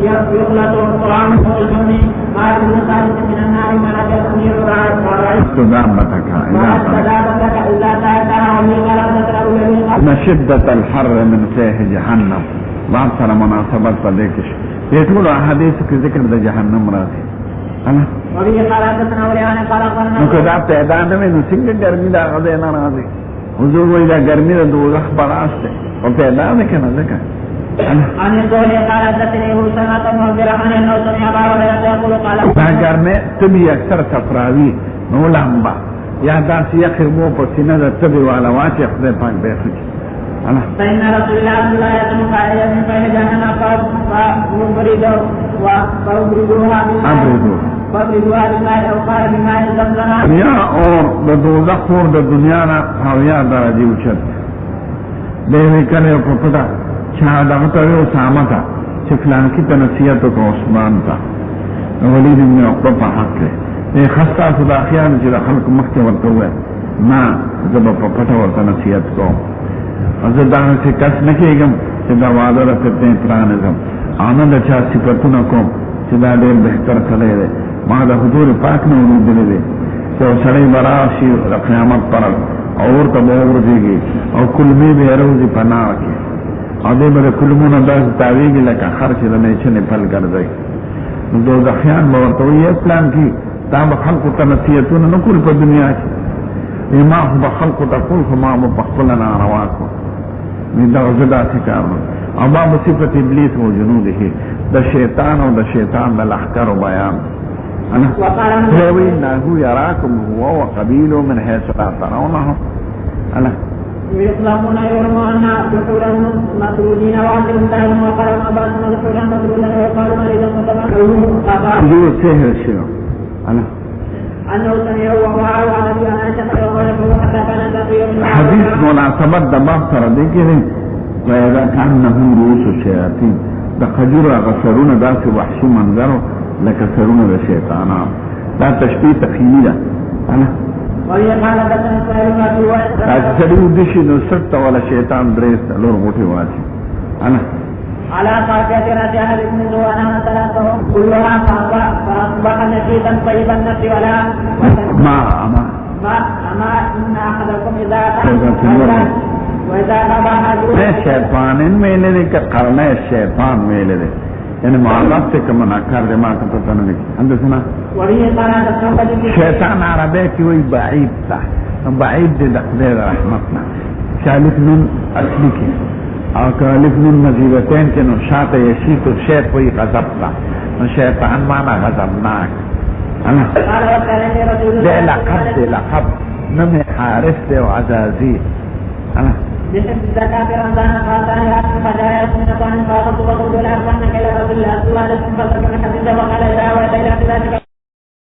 يخلط القرآن والجنة ما يكون خارج من النار من أجل أمير استدامتك إلا تأتها من شدة الحر من فيه جهنم بعض سر مناسبت فدیکش يقول حدیث کی ذکر دا جهنم راتی انا وبه قال حدثنا وليان قال قالنا نو کدا پیدا نه نو څنګه ګرمي دا غځه نه راځي حضور وای دا ګرمي د دوزخ براسته او پیدا نه کنه ځکه ان قال قال حدثني هو سمعت مغفرا انه سمع ابا هريره يقول قال دا ګرمه تبي اکثر صفراوي نو لامبا یا دا سیخ مو په سینه د تبي والا واچ خدای پاک به خو انا فإن رسول الله صلى الله عليه وسلم قال من فإن جهنم فمبرده وفبردوها فبردوها بالماء أو قال بالماء زمزم یا اور د دوزخ اور د دنیا نه او یا درجه اوچت به کله په پتا چې چا دغه ته اسامه ته چې فلان کی ته نصیحت وکړه عثمان ته ولید بن عقبه په حق کې خاصه صدا خیال چې خلق مخکې ورته وای ما زب په پټه ورته نصیحت کوم زه دا چې کس نه کېږم چې دا وعده راته پرانځم انا د چا صفاتونه کوم چې دا ډېر بهتر کړی دی ما د حضور پاک نه اورېدلی دی چې سړی به راشي د قیامت پر او ورته به وغورځېږي او کلمې به یې روزي پناه کې او دی به د کلمونو داسې تاویږي لکه خر چې د میچنې پل ګرځوي نو دوزخیان به ورته وایي اسلام کې دا به خلقو ته نصیحتونه نه کول په دنیا کې ما خو به خلقو ته کول خو ما به په خپله ناروا کړو نو دغه زه داسې کار او ما به صفت ابلیس و جنوده د شیطان او د شیطان د لښکرو بیان وی انه یراکم هو وقبیله من حیث لا ترونهم ويطلقون يرمون دخولهم مطرودين وعندهم دائما وقال عباس مدخولا مطرودا ويقال مريضا متبعه جو سهر الشيء انه سمع وهو على ابي عائشه وغلبه حتى كان تقي حديث مناسبت د باب سره دی کې وإذا كأنهم رؤوس الشياطين د خجر غسرون داسې وحشي منظر لکه سرونه د شیطانان دا تشبیه تخیلی ده سړي ودشي نو سټ ولا شیطان درې لور غوټې واچي على قاعدة رجاء ابن زوانا ثلاثة كلها فأصبح نشيطا طيبا النفس ولا ما إن أحدكم إذا وإذا غضب شیطان ویلے دے کہ قرنہ شیطان ویلے دے یعنی معلومات سے کہ مناکر دے ماں کا پتہ نہیں اندر سنا شیطان عربی کی وہی بعید تھا بعید دے دقدیر رحمتنا شالف نون اصلی کی اور کالف نون مزیبتین کے نشاط یشی تو شیط وہی غضب تھا شیطان مانا غضبناک دے لقب نمی حارس دے و عزازی بحب الزكاة رمضان قال يا فجاء من قال فاغض وقل لا أرضانك إلى رسول الله صلى الله عليه وسلم فذكر من حديث وقال إذا أويت إلى ذلك